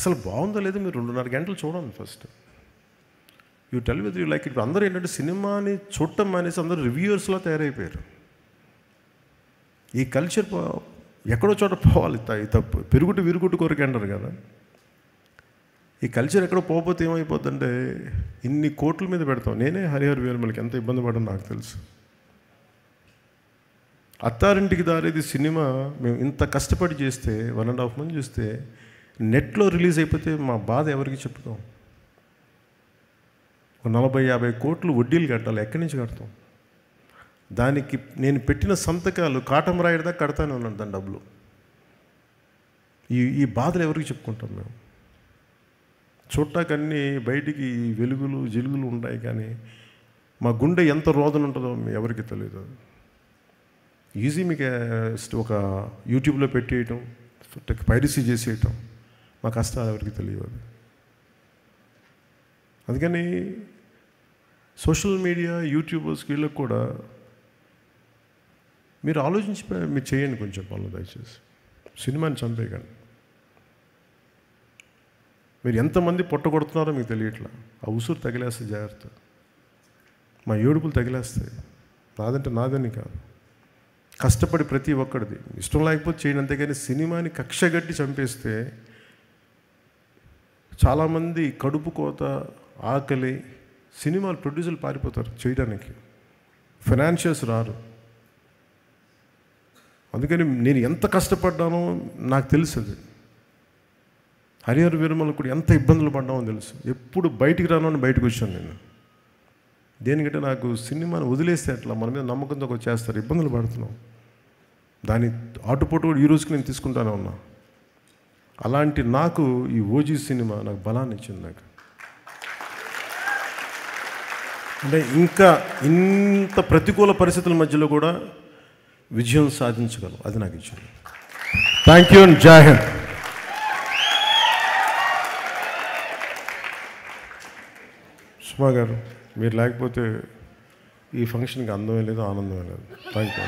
అసలు బాగుందో లేదో మీరు 2.5 గంటలు చూడండి first. You tell with you like it. అందరూ ఏంటంటే సినిమాని చూడటం మానేసి అందరూ రివ్యూవర్స్లో తయారైపోయారు. ఈ కల్చర్ ఎక్కడో చోట పోవాలి, తప్పు పెరుగుట్టు విరుగుట్టు కొరకు అంటారు కదా. ఈ కల్చర్ ఎక్కడో పోకపోతే ఏమైపోద్దంటే ఇన్ని కోట్ల మీద పెడతాం. నేనే హరిహర వీరమలకి ఎంత ఇబ్బంది పడడం నాకు తెలుసు. అత్తారింటికి దారేది సినిమా మేము ఇంత కష్టపడి చేస్తే 1.5 months చూస్తే నెట్లో రిలీజ్ అయిపోతే మా బాధ ఎవరికి చెప్పుకోం. 40-50 కోట్లు వడ్డీలు కట్టాలి, ఎక్కడి నుంచి కడతాం? దానికి నేను పెట్టిన సంతకాలు కాటం రాయడదా కడతానే ఉన్నాను దాని డబ్బులు. ఈ బాధలు ఎవరికి చెప్పుకుంటాం మేము? చూడటాకన్నీ బయటికి వెలుగులు జిలుగులు ఉంటాయి, కానీ మా గుండె ఎంత రోదన ఉంటుందో ఎవరికి తెలియదు. ఈజీ మీకు ఒక యూట్యూబ్లో పెట్టేయటం, పైరసీ చేసేయటం, మా కష్టాలు ఎవరికి తెలియదు. అందుకని సోషల్ మీడియా, యూట్యూబర్స్ వీళ్ళకి కూడా మీరు ఆలోచించి మీరు చేయండి కొంచెం పనులు దయచేసి. సినిమాని చంపేయకండి. మీరు ఎంతమంది పొట్టగొడుతున్నారో మీకు తెలియట్లా. ఆ ఉసురు తగిలేస్తే జాగ్రత్త, మా ఏడుపులు తగిలేస్తాయి. నాదంటే నాదని కాదు, కష్టపడి ప్రతి ఒక్కడిది ఇష్టం లేకపోతే చేయండి, అంతేగాని సినిమాని కక్షగట్టి చంపేస్తే చాలామంది కడుపు కోత, ఆకలి, సినిమాలు ప్రొడ్యూసర్లు పారిపోతారు చేయడానికి, ఫైనాన్షియల్స్ రారు. అందుకని నేను ఎంత కష్టపడ్డానో నాకు తెలుసు. అది హరిహర వీరమల కూడా ఎంత ఇబ్బందులు పడ్డామో తెలుసు. ఎప్పుడు బయటికి రాను అని బయటకు వచ్చాను నేను. దేనికంటే నాకు సినిమాను వదిలేస్తే అట్లా మన మీద నమ్మకంతో చేస్తారు, ఇబ్బందులు పడుతున్నాం. దాని ఆటుపోటు కూడా ఈ రోజుకి నేను తీసుకుంటానే ఉన్నా. అలాంటి నాకు ఈ ఓజీ సినిమా నాకు బలాన్ని ఇచ్చింది. నాకు అంటే ఇంకా ఇంత ప్రతికూల పరిస్థితుల మధ్యలో కూడా విజయం సాధించగలం, అది నాకు ఇచ్చింది. థ్యాంక్ యూ అండ్ జై హింద్. సుమా గారు, మీరు లేకపోతే ఈ ఫంక్షన్కి అందమే లేదు, ఆనందమే లేదు. Thank you.